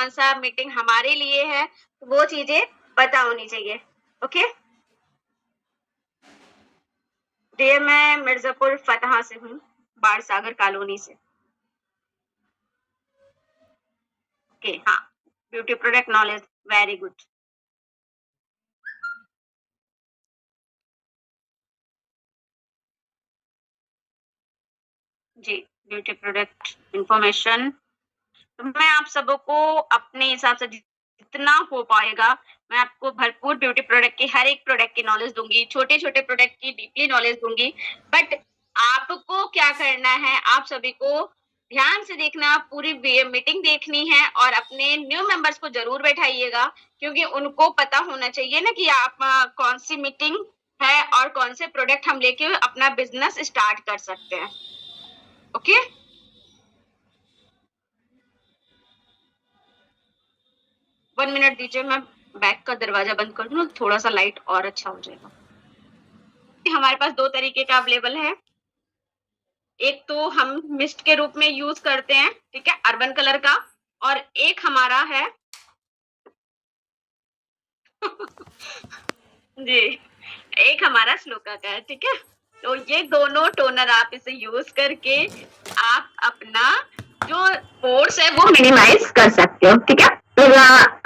कौन सा मीटिंग हमारे लिए है, वो चीजें पता होनी चाहिए। ओके डियर, मैं मिर्जापुर फतहा से हूँ, बाढ़ सागर कॉलोनी से। ओके हाँ, beauty product knowledge very good. जी, ब्यूटी प्रोडक्ट इंफॉर्मेशन तो मैं आप सबको अपने हिसाब से जितना हो पाएगा मैं आपको भरपूर ब्यूटी प्रोडक्ट की हर एक प्रोडक्ट की नॉलेज दूंगी, छोटे छोटे प्रोडक्ट की डीपली नॉलेज दूंगी। बट आपको क्या करना है, आप सभी को ध्यान से देखना, पूरी मीटिंग देखनी है और अपने न्यू मेंबर्स को जरूर बैठाइएगा, क्योंकि उनको पता होना चाहिए ना कि आप कौन सी मीटिंग है और कौन से प्रोडक्ट हम लेके अपना बिजनेस स्टार्ट कर सकते हैं। ओके 1 मिनट दीजिए, मैं बैक का दरवाजा बंद कर दूं, थोड़ा सा लाइट और अच्छा हो जाएगा। हमारे पास 2 तरीके का अवेलेबल है। एक तो हम मिस्ट के रूप में यूज करते हैं, ठीक है, अर्बन कलर का, और एक हमारा है जी, एक हमारा स्लोका का है, ठीक है। तो ये दोनों टोनर आप इसे यूज करके आप अपना जो पोर्स है वो मिनिमाइज कर सकते हो, ठीक है। तो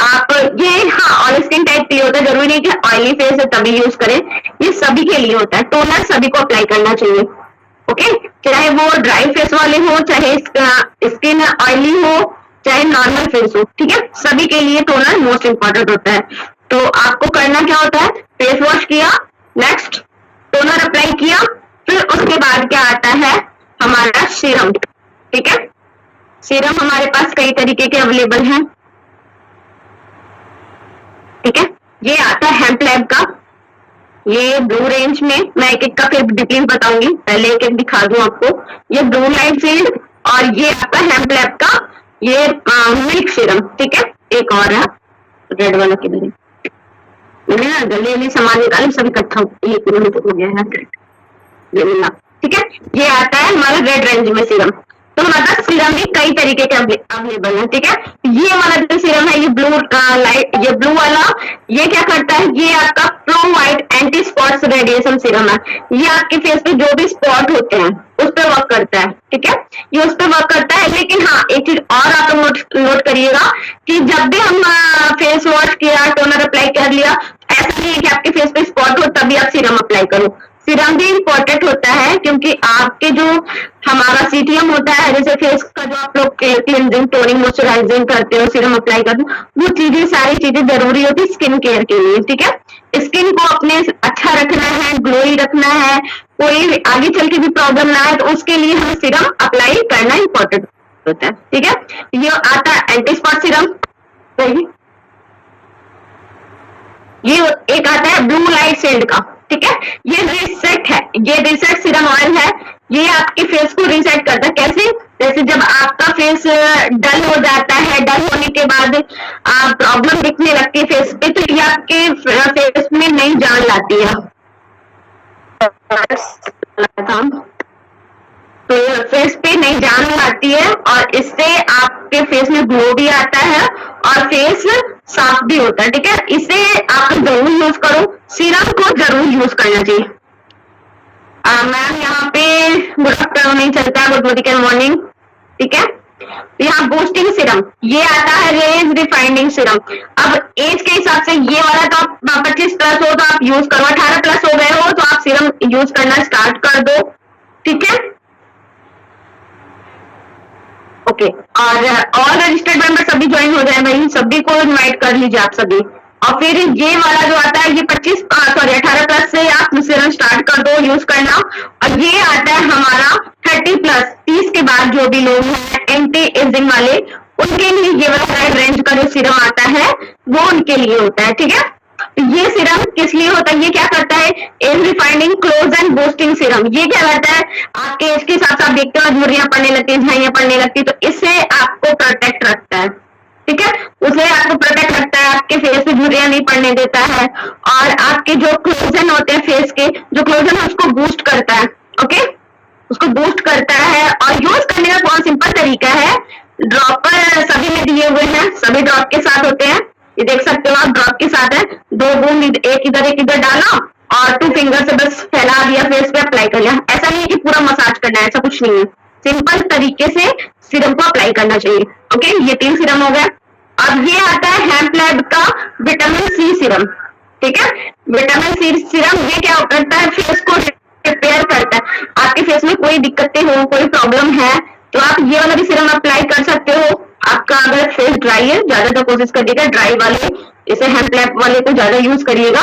आप ये हाँ ऑयल स्किन टाइप के लिए होता है, जरूरी नहीं कि ऑयली फेस है तभी यूज करें, ये सभी के लिए होता है। टोनर सभी को अप्लाई करना चाहिए, ओके, चाहे वो ड्राई फेस वाले हो, चाहे स्किन ऑयली हो, चाहे नॉर्मल फेस हो, ठीक है, सभी के लिए टोनर मोस्ट इम्पोर्टेंट होता है। तो आपको करना क्या होता है, फेस वॉश किया, नेक्स्ट टोनर अप्लाई किया, फिर उसके बाद क्या आता है हमारा सीरम, ठीक है। सीरम हमारे पास कई तरीके के अवेलेबल हैं, ठीक है। ये आता है हेम्प लैब का, ये ब्लू रेंज में, मैं एक एक का फिर डिटेल बताऊंगी, पहले एक एक दिखा दूं आपको। ये ब्लू लाइट सील्ड और ये आपका हेम्प लैब का ये मिल्क सीरम, ठीक है। एक और है रेड वाला के लिए, मैंने ना गले में सामान निकाले सब इकट्ठा हो गया है, ये मिला, ठीक है। ये आता है हमारा रेड रेंज में सीरम। तो हमारे पास सीरम भी कई तरीके के अवेलेबल है, ठीक है। ये वाला जो सीरम है, ये ब्लू लाइट, ये ब्लू वाला, ये क्या करता है, ये आपका pro white anti spots radiation serum है। ये आपके फेस पे जो भी स्पॉट होते हैं उस पर वर्क करता है, ठीक है, ये उस पर वर्क करता है। लेकिन हाँ एक चीज और आप नोट करिएगा कि जब भी हम फेस वॉश किया, टोनर अप्लाई कर लिया, ऐसा नहीं है कि आपके फेस पे स्पॉट हो तभी आप सीरम अप्लाई करो। सीरम भी इम्पोर्टेंट होता है क्योंकि आपके जो हमारा सीटीएम होता है, जैसे फेस का जो आप लोग क्लींजिंग, टोनिंग, मॉइस्चराइजिंग करते हो, सीरम अप्लाई करते हो, वो चीजें सारी चीजें जरूरी होती है स्किन केयर के लिए, ठीक है। स्किन को अपने अच्छा रखना है, ग्लोई रखना है, कोई आगे चल के भी प्रॉब्लम ना है, तो उसके लिए हमें सीरम अप्लाई करना इम्पोर्टेंट होता है, ठीक है। ये आता है एंटी स्पॉट सीरम, ये एक आता है ब्लू लाइट शेड का, ठीक है। ये रिसेट है, ये रिसेट सीरम ऑयल है, ये आपके फेस को रिसेट करता है। कैसे, जैसे जब आपका फेस डल हो जाता है, डल होने के बाद प्रॉब्लम दिखने लगती है फेस पे, तो ये आपके फेस में नई जान लाती है। तो फेस पे नई जान आती है और इससे आपके फेस में ग्लो भी आता है और फेस साफ भी होता है, ठीक है। इसे आप जरूर यूज करो, सीरम को जरूर यूज करना चाहिए। मैम यहाँ पे गुड आफ्टरनून नहीं चलता, गुड मॉर्निंग, ठीक है। यहाँ बूस्टिंग सीरम, ये आता है रेज रिफाइनिंग सीरम। अब एज के हिसाब से ये वाला तो आप 25 प्लस हो तो आप यूज करो, 18 प्लस हो गए हो तो आप सीरम यूज करना स्टार्ट कर दो, ठीक है, ओके। और रजिस्टर्ड मेंबर सभी ज्वाइन हो जाए भाई, सभी को इनवाइट कर लीजिए आप सभी। और फिर ये वाला जो आता है ये 18 प्लस से आप सीरम स्टार्ट कर दो यूज करना। और ये आता है हमारा 30 प्लस, 30 के बाद जो भी लोग हैं एंटी एजिंग वाले, उनके लिए ये वाला रेंज का जो सीरम आता है वो उनके लिए होता है, ठीक है। ये सीरम किस लिए होता है, ये क्या करता है, age refining close and boosting serum. ये क्या करता है, आपके एज के हिसाब से आप देखते हो झुर्रियां पड़ने लगती है, झाइयां पड़ने लगती है, तो इससे आपको प्रोटेक्ट रखता है, ठीक है, उसे आपको प्रोटेक्ट रखता है, आपके फेस पे झुर्रियां नहीं पड़ने देता है। और आपके जो क्लोजन होते हैं फेस के, जो क्लोजन है उसको बूस्ट करता है, ओके, उसको बूस्ट करता है। और यूज करने का बहुत सिंपल तरीका है, ड्रॉपर सभी में दिए हुए हैं, सभी ड्रॉप के साथ होते हैं। ये देख सकते हो आप, ड्रॉप के साथ है। 2 बूंद एक इधर डाला और 2 फिंगर से बस फैला दिया, फेस पे अप्लाई कर लिया। ऐसा नहीं है कि पूरा मसाज करना है, ऐसा कुछ नहीं है। सिंपल तरीके से सीरम को अप्लाई करना चाहिए। ओके, ये 3 सीरम हो गया। अब ये आता है हेम्प लैब का विटामिन सी सीरम। ठीक है, विटामिन सी सीरम ये क्या करता है, फेस को रिपेयर करता है। आपके फेस में कोई दिक्कतें हो, कोई प्रॉब्लम है तो आप ये वाला भी सीरम अप्लाई कर सकते हो। आपका अगर फेस ड्राई है, ज्यादातर कोशिश करिएगा ड्राई वाले, इसे हेम्प लैब वाले को ज्यादा यूज करिएगा।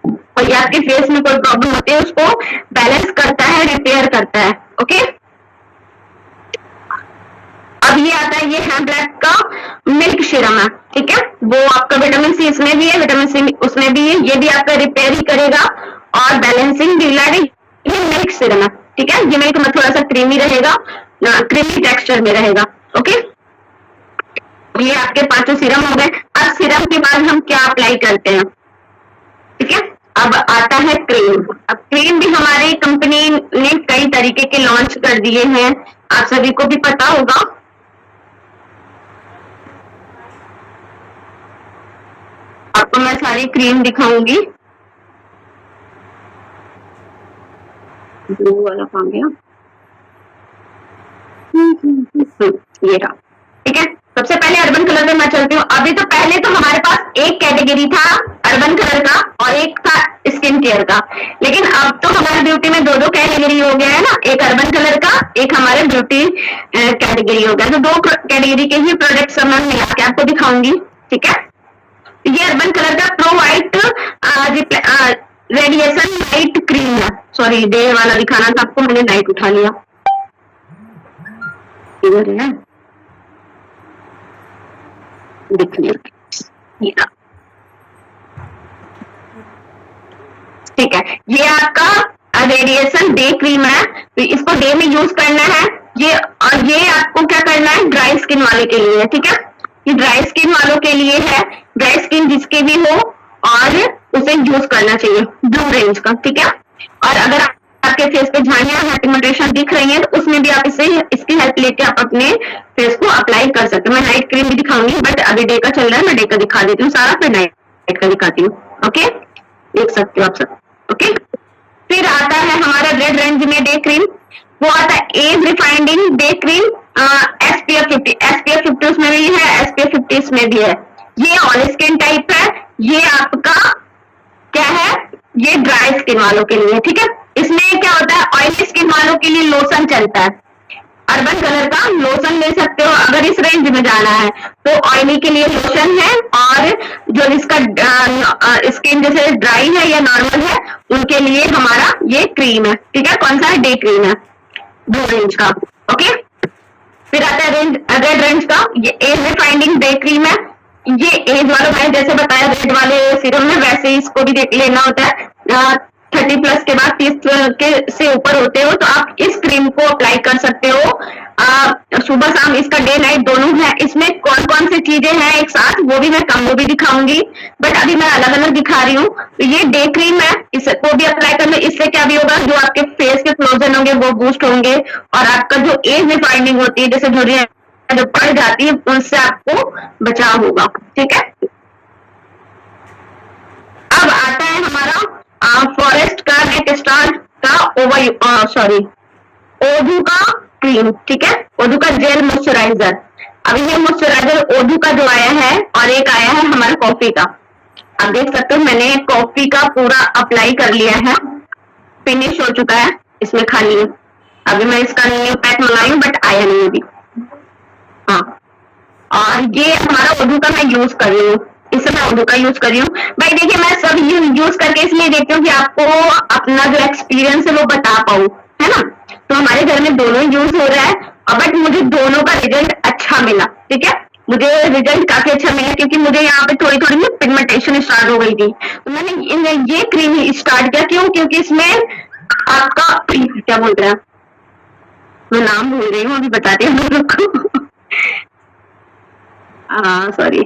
और ये आपके फेस में कोई प्रॉब्लम होती है उसको बैलेंस करता है, रिपेयर करता है। ओके, अब ये आता है, ये हेम्प लैब का मिल्क सीरम है। ठीक है, वो आपका विटामिन सी इसमें भी है, विटामिन सी उसमें भी है। ये भी आपका रिपेयर ही करेगा और बैलेंसिंग भी लाएगा। ये मिल्क सीरम है। ठीक है, ये मिल्क में थोड़ा सा क्रीमी रहेगा, क्रीमी टेक्सचर में रहेगा। ओके, ये आपके 5 सीरम हो गए। अब सीरम के बाद हम क्या अप्लाई करते हैं? ठीक है, अब आता है क्रीम। अब क्रीम भी हमारी कंपनी ने कई तरीके के लॉन्च कर दिए हैं, आप सभी को भी पता होगा। आपको मैं सारी क्रीम दिखाऊंगी। ब्लू वाला कहाँ गया? ये रहा। ठीक है, सबसे पहले अर्बन कलर में मैं चलती हूँ। अभी तो पहले तो हमारे पास एक कैटेगरी था अर्बन कलर का और एक था स्किन केयर का, लेकिन अब तो हमारे ब्यूटी में 2 कैटेगरी हो गया है ना, एक अर्बन कलर का, एक हमारे ब्यूटी कैटेगरी हो गया। तो 2 कैटेगरी के ही प्रोडक्ट्स मैं मिला के आपको दिखाऊंगी। ठीक है, ये अर्बन कलर का pro white radiation light cream है। सॉरी, डे वाला दिखाना था आपको, मैंने नाइट उठा लिया। इधर है, दिख लिया। ठीक है, ये आपका रेडिएशन डे क्रीम है, तो इसको डे में यूज करना है। ये और ये आपको क्या करना है, ड्राई स्किन वाले के लिए है। ठीक है, ये ड्राई स्किन वालों के लिए है, ड्राई स्किन जिसके भी हो और उसे यूज करना चाहिए, ब्लू रेंज का। ठीक है, और अगर आपके फेस पे झाइयां या पिगमेंटेशन दिख रही है तो उसमें भी आप इसकी हेल्प लेके आप अपने फेस को अप्लाई कर सकते हो। मैं नाइट क्रीम भी दिखाऊंगी, बट अभी डे का चल रहा है, मैं डे का दिखा देती हूँ सारा, फिर नाइट का दिखाती हूँ। ओके, देख सकते हो आप सब। ओके, फिर आता है हमारा रेड रेंज में डे क्रीम, वो आता है age refining day cream SPF 50। SPF 50 उसमें भी है, SPF 50 इसमें भी है। ये ऑल स्किन टाइप है, ये आपका क्या है, ये ड्राई स्किन वालों के लिए। ठीक है, इसमें क्या होता है, ऑयली स्किन वालों के लिए लोशन चलता है, अर्बन कलर का लोशन ले सकते हो अगर इस रेंज में जाना है तो। ऑयली के लिए लोशन है, और जो जिसका स्किन जैसे ड्राई है या नॉर्मल है उनके लिए हमारा ये क्रीम है। ठीक है, कौन सा है, डे क्रीम है, ब्लू रेंज का। ओके, फिर आता है रेड रेंज का, ये एज रिफाइंडिंग डे क्रीम है। ये एज वालों में जैसे बताया रेड वाले सीरम में, वैसे ही इसको भी देख लेना होता है। 30 प्लस के बाद 30 के से ऊपर होते हो तो आप इस क्रीम को अप्लाई कर सकते हो सुबह शाम। इसका डे नाइट दोनों है। इसमें कौन कौन सी चीजें हैं एक साथ वो भी मैं कम्बो भी दिखाऊंगी, बट अभी मैं अलग अलग दिखा रही हूँ। तो ये डे क्रीम है, इसको भी अप्लाई करना। इससे क्या भी होगा, जो आपके फेस के कोलेजन होंगे वो बूस्ट होंगे, और आपका जो एज रिफाइंडिंग होती है जैसे झुर्रियां जो पड़ जाती है उनसे आपको बचाव होगा। ठीक है, अब आता है हमारा फॉरेस्ट का नेट स्टार का ओधू का क्रीम। ठीक है, ओधू का जेल मॉइस्चराइजर। अब ये मॉइस्चराइजर ओधू का जो आया है, और एक आया है हमारा कॉफी का। आप देख सकते हो मैंने कॉफी का पूरा अप्लाई कर लिया है, फिनिश हो चुका है, इसमें खाली है। अभी मैं इसका न्यू पैक मंगाई हूँ बट आया नहीं अभी। हाँ, और ये हमारा ओधू का मैं यूज कर रही हूँ, इससे मैं ओधू का यूज कर रही हूँ। भाई देखिए, मैं सब यूज करके इसलिए देखती हूँ कि आपको अपना जो एक्सपीरियंस है वो बता पाऊँ, है ना। तो हमारे घर में दोनों यूज हो रहा है, बट मुझे दोनों का रिजल्ट अच्छा मिला। ठीक है, मुझे रिजल्ट काफी अच्छा मिला, क्योंकि मुझे यहाँ पे थोड़ी थोड़ी पिगमेंटेशन स्टार्ट हो गई थी, तो मैंने ये क्रीम स्टार्ट किया। क्यों? क्योंकि इसमें आपका क्या बोलते हैं, मैं नाम भूल रही हूँ, अभी बताती हूँ आपको। सॉरी,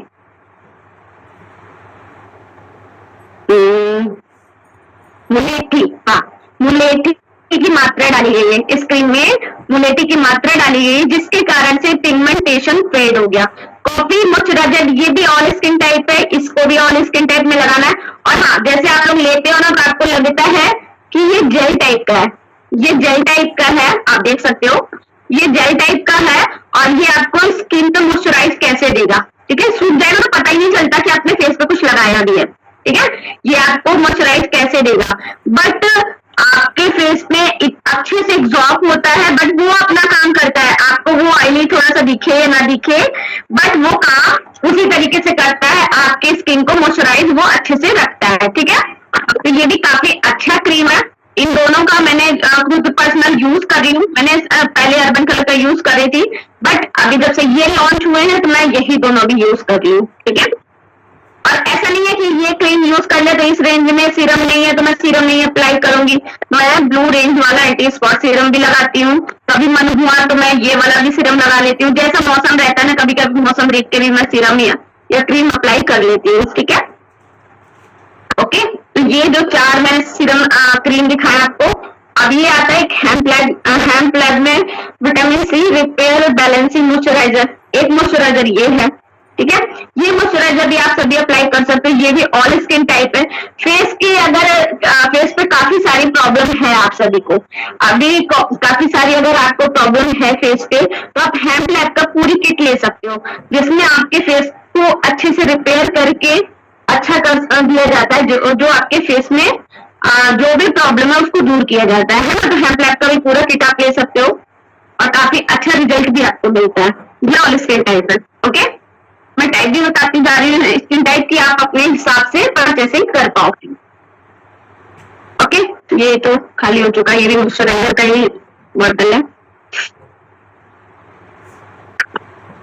मुलेठी। हाँ, मुलेठी की मात्रा डाली गई है इस क्रीम में, मुलेटी की मात्रा डाली गई जिसके कारण से पिगमेंटेशन फेड हो गया। कॉफी मॉइस्चराइजर ये भी ऑल स्किन टाइप है, इसको भी ऑल स्किन टाइप में लगाना है। और हाँ, जैसे आप लोग लेते हो ना तो आपको लगता है कि ये जेल टाइप का है, ये जेल टाइप का है, आप देख सकते हो ये जेल टाइप का है और ये आपको स्किन को मॉइस्चराइज कैसे देगा, ठीक है। सूख जाएगा तो पता ही नहीं चलता कि आपने फेस पे कुछ लगाया भी है, ठीक है। ये आपको मॉइस्चराइज कैसे देगा, बट आपके फेस में अच्छे से एग्जॉर्ब होता है, बट वो अपना काम करता है। आपको वो ऑयली थोड़ा सा दिखे या ना दिखे, बट वो काम उसी तरीके से करता है, आपके स्किन को मॉइस्चराइज वो अच्छे से रखता है, ठीक है। तो ये भी काफी अच्छा क्रीम है। इन दोनों का मैंने खुद पर्सनल यूज कर रही हूँ। मैंने पहले अर्बन कलर का यूज कर रही थी, बट अभी जब से ये लॉन्च हुए हैं तो मैं यही दोनों भी यूज कर रही हूँ, ठीक है। और ऐसा नहीं है कि ये क्रीम यूज कर ले तो इस रेंज में सीरम नहीं है तो मैं सीरम नहीं अप्लाई करूंगी। मैं ब्लू रेंज वाला एंटी स्पॉट सीरम भी लगाती हूँ, कभी मन हुआ तो मैं ये वाला भी सीरम लगा लेती हूँ। जैसा मौसम रहता है ना, कभी कभी मौसम देख के भी मैं सीरम या क्रीम अप्लाई कर लेती हूँ, ठीक है। ओके, तो ये जो 4 मैंने सीरम क्रीम दिखाया आपको। अब ये आता है एक हेम्प लैब में vitamin C repair balancing moisturiser. एक मॉइस्चराइजर ये है, ठीक है। ये मॉइस्चराइजर भी आप सभी अप्लाई कर सकते हो, ये भी ऑल स्किन टाइप है। फेस की अगर फेस पे काफी सारी प्रॉब्लम है आप सभी को, अभी काफी सारी अगर आपको प्रॉब्लम है फेस पे, तो आप हेम्प लैब का पूरी किट ले सकते हो जिसमें आपके फेस को अच्छे से रिपेयर करके अच्छा कर दिया जाता है। जो आपके फेस में जो भी प्रॉब्लम है उसको दूर किया जाता है ना। तो हेम्प लैब का भी पूरा किट आप ले सकते हो और काफी अच्छा रिजल्ट भी आपको मिलता है। ये ऑल स्किन टाइप है, ओके। मैं टाइप भी बताती जा रही हूँ स्किन टाइप की, आप अपने हिसाब से परचेसिंग कर पाओगे, ओके। ये तो खाली हो चुका है, ये भी मॉइस्चराइजर का ही बॉटल है।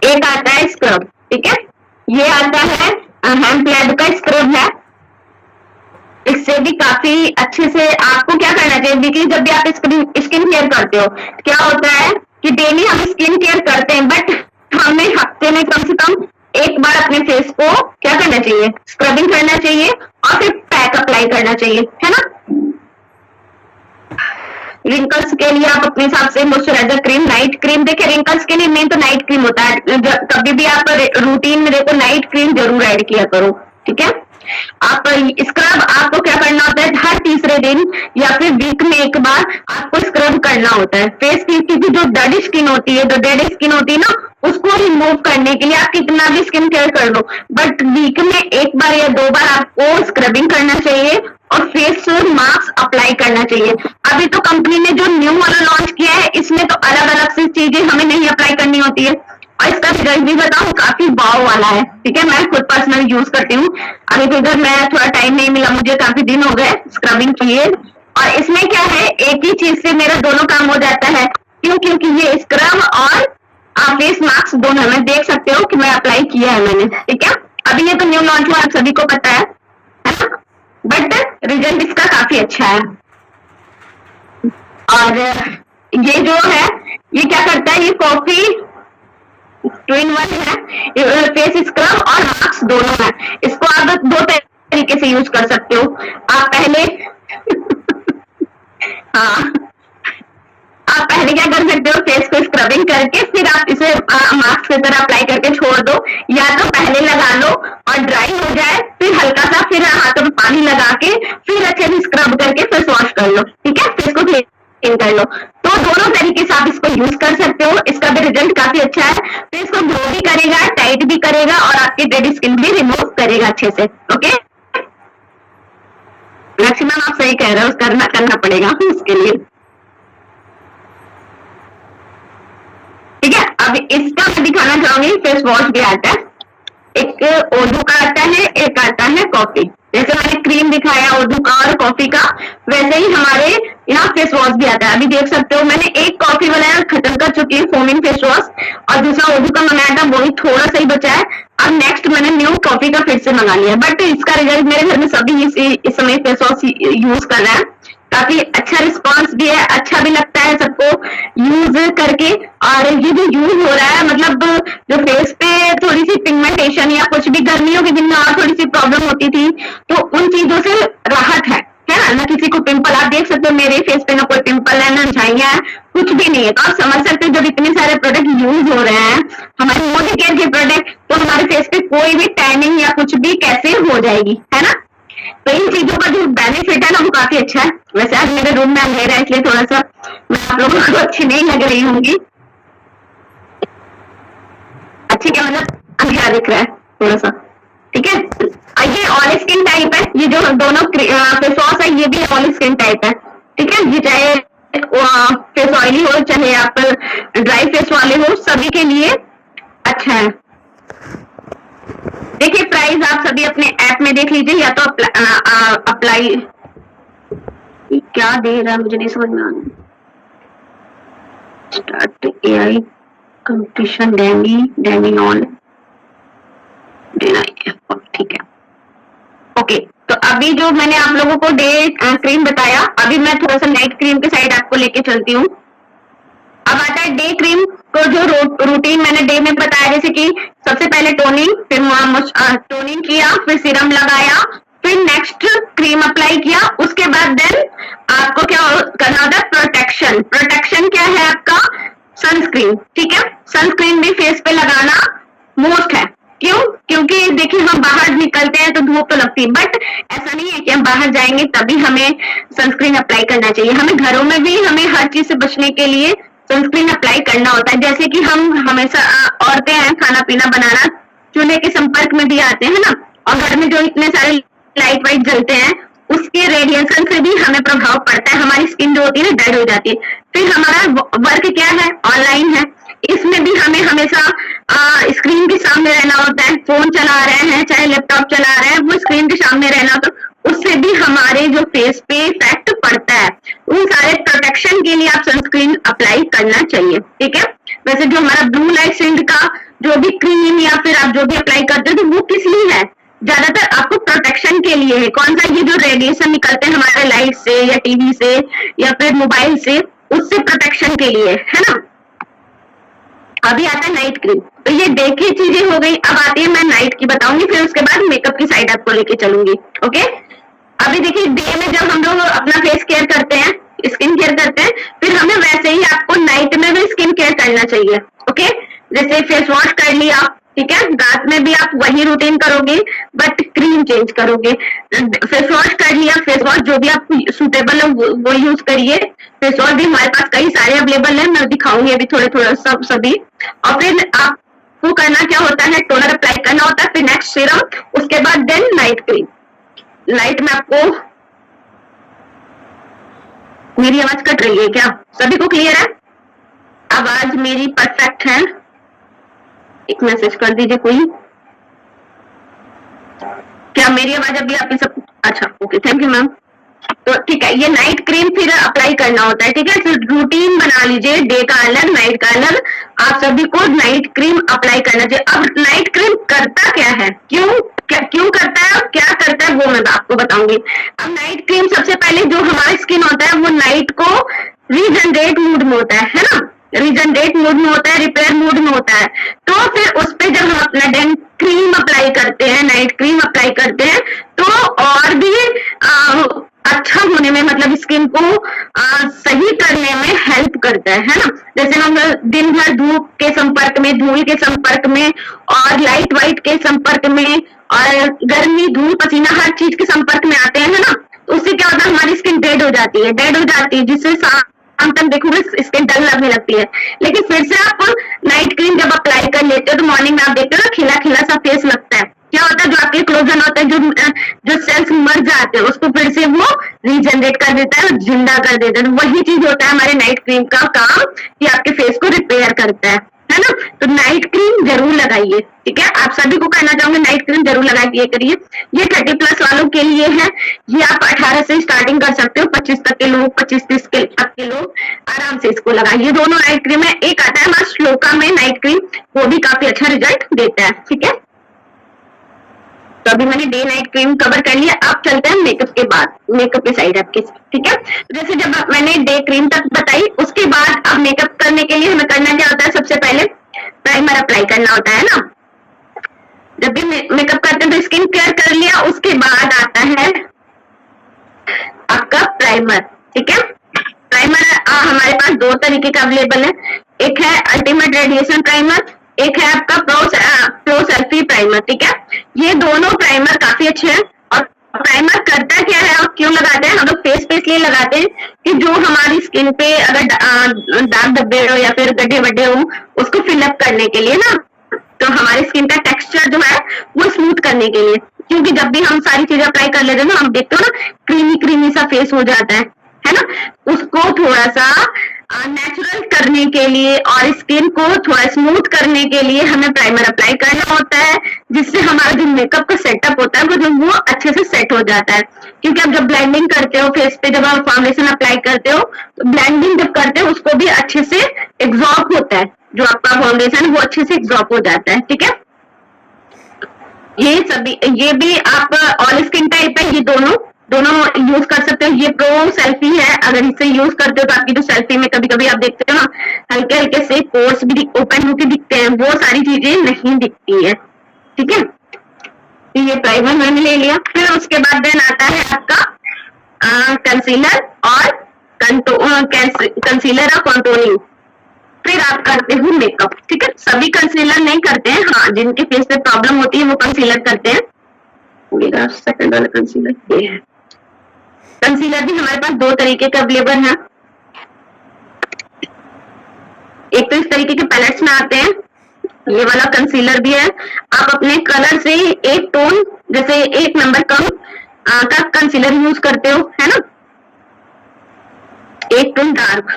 एक आता है स्क्रब, ठीक है। ये आता है हेम्प लैब का स्क्रब है। इससे भी काफी अच्छे से आपको क्या करना चाहिए, देखिए जब भी आप स्किन केयर करते हो, क्या होता है कि डेली हम स्किन केयर करते हैं, बट हमें हफ्ते में कम से कम एक बार अपने फेस को क्या करना चाहिए, स्क्रबिंग करना चाहिए और फिर पैक अप्लाई करना चाहिए, है ना। रिंकल्स के लिए आप अपने हिसाब से मॉइस्चराइजर क्रीम, नाइट क्रीम, देखिए रिंकल्स के लिए मेन तो नाइट क्रीम होता है। कभी भी आप रूटीन में देखो नाइट क्रीम जरूर ऐड किया करो, ठीक है। आप स्क्रब आपको क्या करना होता है, हर तीसरे दिन या फिर वीक में एक बार आपको स्क्रब करना होता है फेस की, क्योंकि जो डेड स्किन होती है, जो डेड स्किन होती है ना, उसको रिमूव करने के लिए आप कितना भी स्किन केयर कर लो, बट वीक में एक बार या 2 बार आपको स्क्रबिंग करना चाहिए और फेस मास्क अप्लाई करना चाहिए। अभी तो कंपनी ने जो न्यू वाला लॉन्च किया है, इसमें तो अलग अलग सी चीजें हमें नहीं अप्लाई करनी होती है और इसका रिजल्ट भी बताऊं काफी वाव वाला है, ठीक है। मैं खुद पर्सनल यूज करती हूँ। अभी तो इधर मैं थोड़ा टाइम नहीं मिला, मुझे काफी दिन हो गए स्क्रबिंग किए, और इसमें क्या है एक ही चीज से मेरा दोनों काम हो जाता है। क्यों? क्योंकि ये स्क्रब और फेस मास्क दोनों मैं देख सकते हो कि मैं अप्लाई किया है मैंने, ठीक है। अभी ये तो न्यू लॉन्च हुआ, आप सभी को पता है ना, बट रिजल्ट इसका काफी अच्छा है। और ये जो है ये क्या करता है, ये कॉफी 2-in-1 है, फेस स्क्रब और मास्क दोनों है। इसको आप 2 तरीके से यूज कर सकते हो। आप पहले हाँ, आप पहले क्या कर सकते हो, फेस को स्क्रबिंग करके फिर आप इसे मास्क की तरह अप्लाई करके छोड़ दो, या तो पहले लगा लो और ड्राई हो जाए फिर हल्का सा फिर हाथों में पानी लगा के फिर अच्छे से स्क्रब करके फेस वॉश कर लो, ठीक है, फेस को क्लीन कर लो। तो दोनों तरीके से आप इसको यूज कर सकते हो। इसका भी रिजल्ट काफी अच्छा है, फेस को ग्लो भी करेगा, टाइट भी करेगा और आपकी डेड स्किन भी रिमूव करेगा अच्छे से, ओके। मैक्सिमम आप सही कह रहे हो, करना पड़ेगा इसके लिए, ठीक है। अब इसका मैं दिखाना चाहूंगी, फेस वॉश भी आता है, एक ओडू का आता है, एक आता है कॉफी। जैसे मैंने क्रीम दिखाया ओडू का और कॉफी का, वैसे ही हमारे यहाँ फेस वॉश भी आता है। अभी देख सकते हो मैंने एक कॉफी वाला खत्म कर चुकी है फोमिंग फेस वॉश, और दूसरा ओडू का मंगाया था, वही थोड़ा सा ही बचा है। अब नेक्स्ट मैंने न्यू कॉफी का फिर से मंगा लिया, बट इसका रिजल्ट मेरे घर में सभी इस समय फेस वॉश यूज कर रहा है। काफी अच्छा रिस्पांस भी है, अच्छा भी लगता है सबको यूज करके। और ये जो यूज हो रहा है, मतलब जो फेस पे थोड़ी सी पिगमेंटेशन या कुछ भी गर्मियों के दिन में और थोड़ी सी प्रॉब्लम होती थी, तो उन चीजों से राहत है ना, ना किसी को पिंपल, आप देख सकते हो मेरे फेस पे ना कोई पिंपल है ना झाइयां है, कुछ भी नहीं है। तो आप समझ सकते हो जब इतने सारे प्रोडक्ट यूज हो रहे हैं हमारे मोदी केयर के प्रोडक्ट, तो हमारे फेस पे कोई भी टैनिंग या कुछ भी कैसे हो जाएगी, है ना। तो इन चीजों का जो बेनिफिट है ना वो काफी अच्छा है। वैसे आज मेरे रूम में अंधेरा है इसलिए थोड़ा सा मैं आप लोगों को अच्छी नहीं लग रही होंगी। अच्छी क्या मतलब अंधेरा दिख रहा है थोड़ा सा, ठीक है। ये ऑयल स्किन टाइप है, ये जो दोनों फेस वॉश है ये भी ऑयल स्किन टाइप है, ठीक है। ये चाहे फेस ऑयली हो चाहे आप ड्राई फेस वाले हो, सभी के लिए अच्छा है। देखिए प्राइस आप सभी अपने ऐप में देख लीजिए, या तो अप्लाई क्या दे रहा है मुझे नहीं समझ में आ रहा। Start AI competition Demi on देना, ठीक है। ओके, तो अभी जो मैंने आप लोगों को डे क्रीम बताया, अभी मैं थोड़ा सा नाइट क्रीम के साइड आपको लेके चलती हूँ। अब आता है डे क्रीम को, जो रूटीन मैंने डे में बताया, जैसे कि सबसे पहले टोनिंग, फिर टोनिंग किया, फिर सीरम लगाया, फिर नेक्स्ट क्रीम अप्लाई किया, उसके बाद देन आपको क्या करना होता है, प्रोटेक्शन। प्रोटेक्शन क्या है आपका, सनस्क्रीन, ठीक है। सनस्क्रीन भी फेस पे लगाना मोस्ट है। क्यों? क्योंकि देखिए हम बाहर निकलते हैं तो धूप तो लगती है, बट ऐसा नहीं है कि हम बाहर जाएंगे तभी हमें सनस्क्रीन अप्लाई करना चाहिए। हमें घरों में भी हमें हर चीज से बचने के लिए सनस्क्रीन अप्लाई करना होता है। जैसे कि हम हमेशा औरतें हैं, खाना पीना बनाना, चूल्हे के संपर्क में भी आते हैं ना, और घर में जो इतने सारे लाइट वाइट जलते हैं उसके रेडिएशन से भी हमें प्रभाव पड़ता है, हमारी स्किन जो होती है ना डेड हो जाती है। फिर हमारा वर्क क्या है, ऑनलाइन है, इसमें भी हमें हमेशा स्क्रीन के सामने रहना होता है। फोन चला रहे हैं चाहे लैपटॉप चला रहे हैं, वो स्क्रीन के सामने रहना होता है, उससे भी हमारे जो फेस पे इफेक्ट पड़ता है। उन सारे प्रोटेक्शन के लिए आप सनस्क्रीन अप्लाई करना चाहिए, ठीक है। वैसे जो हमारा ब्लू लाइट शील्ड का जो भी क्रीम या फिर आप जो भी अप्लाई करते हो तो वो किस लिए है, ज्यादातर आपको प्रोटेक्शन के लिए है। कौन सा, ये जो रेडिएशन निकलते हैं हमारे लाइट से या टीवी से या फिर मोबाइल से, उससे प्रोटेक्शन के लिए, है ना। अभी आता है नाइट क्रीम, तो ये डे की चीजें हो गई। अब आती है मैं नाइट की बताऊंगी, फिर उसके बाद मेकअप की साइड आपको लेके चलूंगी, ओके। अभी देखिए डे में जब हम लोग अपना फेस केयर करते हैं, स्किन केयर करते हैं, फिर हमें वैसे ही आपको नाइट में भी स्किन केयर करना चाहिए, ओके। जैसे फेस वॉश कर लिया, ठीक है, रात में भी आप वही रूटीन करोगे बट क्रीम चेंज करोगे। फेस वॉश कर लिया, फेस वॉश जो भी आप सुटेबल है वो यूज करिए। फेस वॉश भी हमारे पास कई सारे अवेलेबल है, मैं दिखाऊंगी अभी थोड़े थोड़ा सभी। और फिर आपको करना क्या होता है, टोनर अप्लाई करना होता है, फिर नेक्स्ट सीरम, उसके बाद देन नाइट क्रीम। लाइट में आपको, मेरी आवाज कट रही है क्या, सभी को क्लियर है? आवाज मेरी परफेक्ट है? एक मैसेज कर दीजिए कोई, क्या मेरी आवाज अभी आपकी सब, अच्छा ओके, थैंक यू मैम। तो ठीक है, ये नाइट क्रीम फिर अप्लाई करना होता है, ठीक है। फिर रूटीन बना लीजिए, डे का अलग नाइट का अलग, आप सभी को नाइट क्रीम अप्लाई करना चाहिए। अब नाइट क्रीम करता क्या है, क्यों करता है और क्या करता है वो मैं आपको बताऊंगी। अब नाइट क्रीम सबसे पहले जो हमारा स्किन होता है वो नाइट को रीजनरेट मूड में होता है ना, रीजनरेट मूड में होता है, रिपेयर मूड में होता है। तो फिर उस पर जब हम अपना डे क्रीम अप्लाई करते हैं, नाइट क्रीम अप्लाई करते हैं, तो और भी अच्छा होने में, मतलब स्किन को सही करने में हेल्प करता है ना। जैसे हम दिन भर धूप के संपर्क में, धूल के संपर्क में और लाइट वाइट के संपर्क में और गर्मी, धूल, पसीना, हर चीज के संपर्क में आते हैं, है ना। तो उससे क्या होता है, हमारी स्किन डेड हो जाती है, जिससे शाम तक देखोगे स्किन डल लगने लगती है। लेकिन फिर से आप नाइट क्रीम जब अप्लाई कर लेते हो तो मॉर्निंग में आप देखते हो ना खिला खिला सा फेस लगता है। क्या होता है, जो आपके कोलेजन होता है, जो सेल्स मर जाते हैं उसको फिर से वो रीजनरेट कर देता है, जिंदा कर देता है। वही चीज होता है हमारे नाइट क्रीम का काम, कि आपके फेस को रिपेयर करता है ना। तो नाइट क्रीम जरूर लगाइए, ठीक है। आप सभी को कहना चाहूंगी नाइट क्रीम जरूर लगाइए करिए। ये 30+ वालों के लिए है, ये आप 18 से स्टार्टिंग कर सकते हो, 25 तक के लोग, 25-30 तक के लोग आराम से इसको लगाइए। दोनों नाइट क्रीम है, एक आता है हमारा श्लोका में नाइट क्रीम, वो भी काफी अच्छा रिजल्ट देता है, ठीक है। तो अभी मैंने डे नाइट क्रीम कवर कर लिया, अब चलते हैं मेकअप के बाद, मेकअप के साइड आपके, ठीक है। जैसे जब मैंने डे क्रीम तक बताई, उसके बाद अब मेकअप करने के लिए हमें करना क्या होता है, सबसे पहले प्राइमर अप्लाई करना होता है ना। जब भी मेकअप करते हैं तो स्किन केयर कर लिया, उसके बाद आता है प्राइमर, ठीक है। प्राइमर हमारे पास दो तरीके का अवेलेबल है, एक है अल्टीमेट रेडिएशन प्राइमर, एक है आपका प्रो सेल्फी प्राइमर, ठीक है। ये दोनों प्राइमर काफी अच्छे हैं। और प्राइमर करता क्या है और क्यों लगाते हैं, हम लोग फेस पे इसलिए लगाते हैं कि जो हमारी स्किन पे अगर दाग धब्बे हो या फिर गड्ढे वड्ढे हो उसको फिलअप करने के लिए ना, तो हमारी स्किन का टेक्सचर जो है वो स्मूथ करने के लिए, क्योंकि जब भी हम सारी चीजें अप्लाई कर लेते हैं ना, हम देखते हो ना क्रीमी क्रीमी सा फेस हो जाता है ना, उसको थोड़ा सा नेचुरल करने के लिए और स्किन को थोड़ा स्मूथ करने के लिए हमें प्राइमर अप्लाई करना होता है, जिससे हमारा जो मेकअप का सेटअप होता है वो अच्छे से सेट हो जाता है। क्योंकि आप जब ब्लेंडिंग करते हो फेस पे, जब आप फाउंडेशन अप्लाई करते हो तो ब्लेंडिंग जब करते हो उसको भी अच्छे से एब्जॉर्ब होता है, जो आपका फाउंडेशन वो अच्छे से एब्जॉर्ब हो जाता है, ठीक है। ये भी आप ऑल स्किन टाइप है, ये दोनों यूज कर सकते हो। ये प्रो सेल्फी है, अगर इसे यूज करते हो तो आपकी जो सेल्फी में कभी कभी आप देखते हो ना हल्के हल्के से पोर्स भी ओपन होके दिखते हैं, वो सारी चीजें नहीं दिखती है, ठीक है। तो ये प्राइमर मैंने ले लिया। फिर उसके बाद देन आता है आपका कंसीलर और कंसीलर और कंटूरिंग। फिर आप करते हो मेकअप, ठीक है। सभी कंसीलर नहीं करते हैं, हाँ जिनके फेस पे प्रॉब्लम होती है वो कंसीलर करते हैं। मेरा सेकंड वाला कंसीलर ये है। कंसीलर भी हमारे पास दो तरीके के अवेलेबल हैं। एक तो इस तरीके के पैलेट्स में आते हैं, ये वाला कंसीलर भी है। आप अपने कलर से एक टोन, जैसे एक नंबर कम का कंसीलर यूज करते हो, है ना, एक टोन डार्क।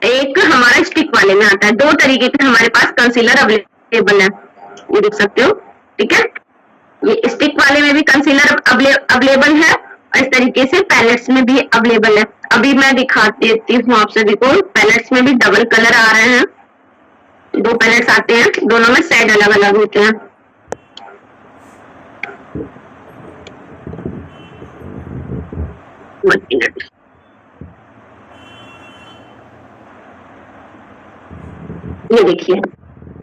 एक हमारा स्टिक वाले में आता है। दो तरीके के हमारे पास कंसीलर अवेलेबल है, ये देख सकते हो, ठीक है। ये स्टिक वाले में भी कंसीलर अवेलेबल है और इस तरीके से पैलेट्स में भी अवेलेबल है। अभी मैं दिखा देती हूँ आपसे, देखो पैलेट्स में भी डबल कलर आ रहे हैं, दो पैलेट्स आते हैं, दोनों में शेड अलग अलग होते हैं। ये देखिए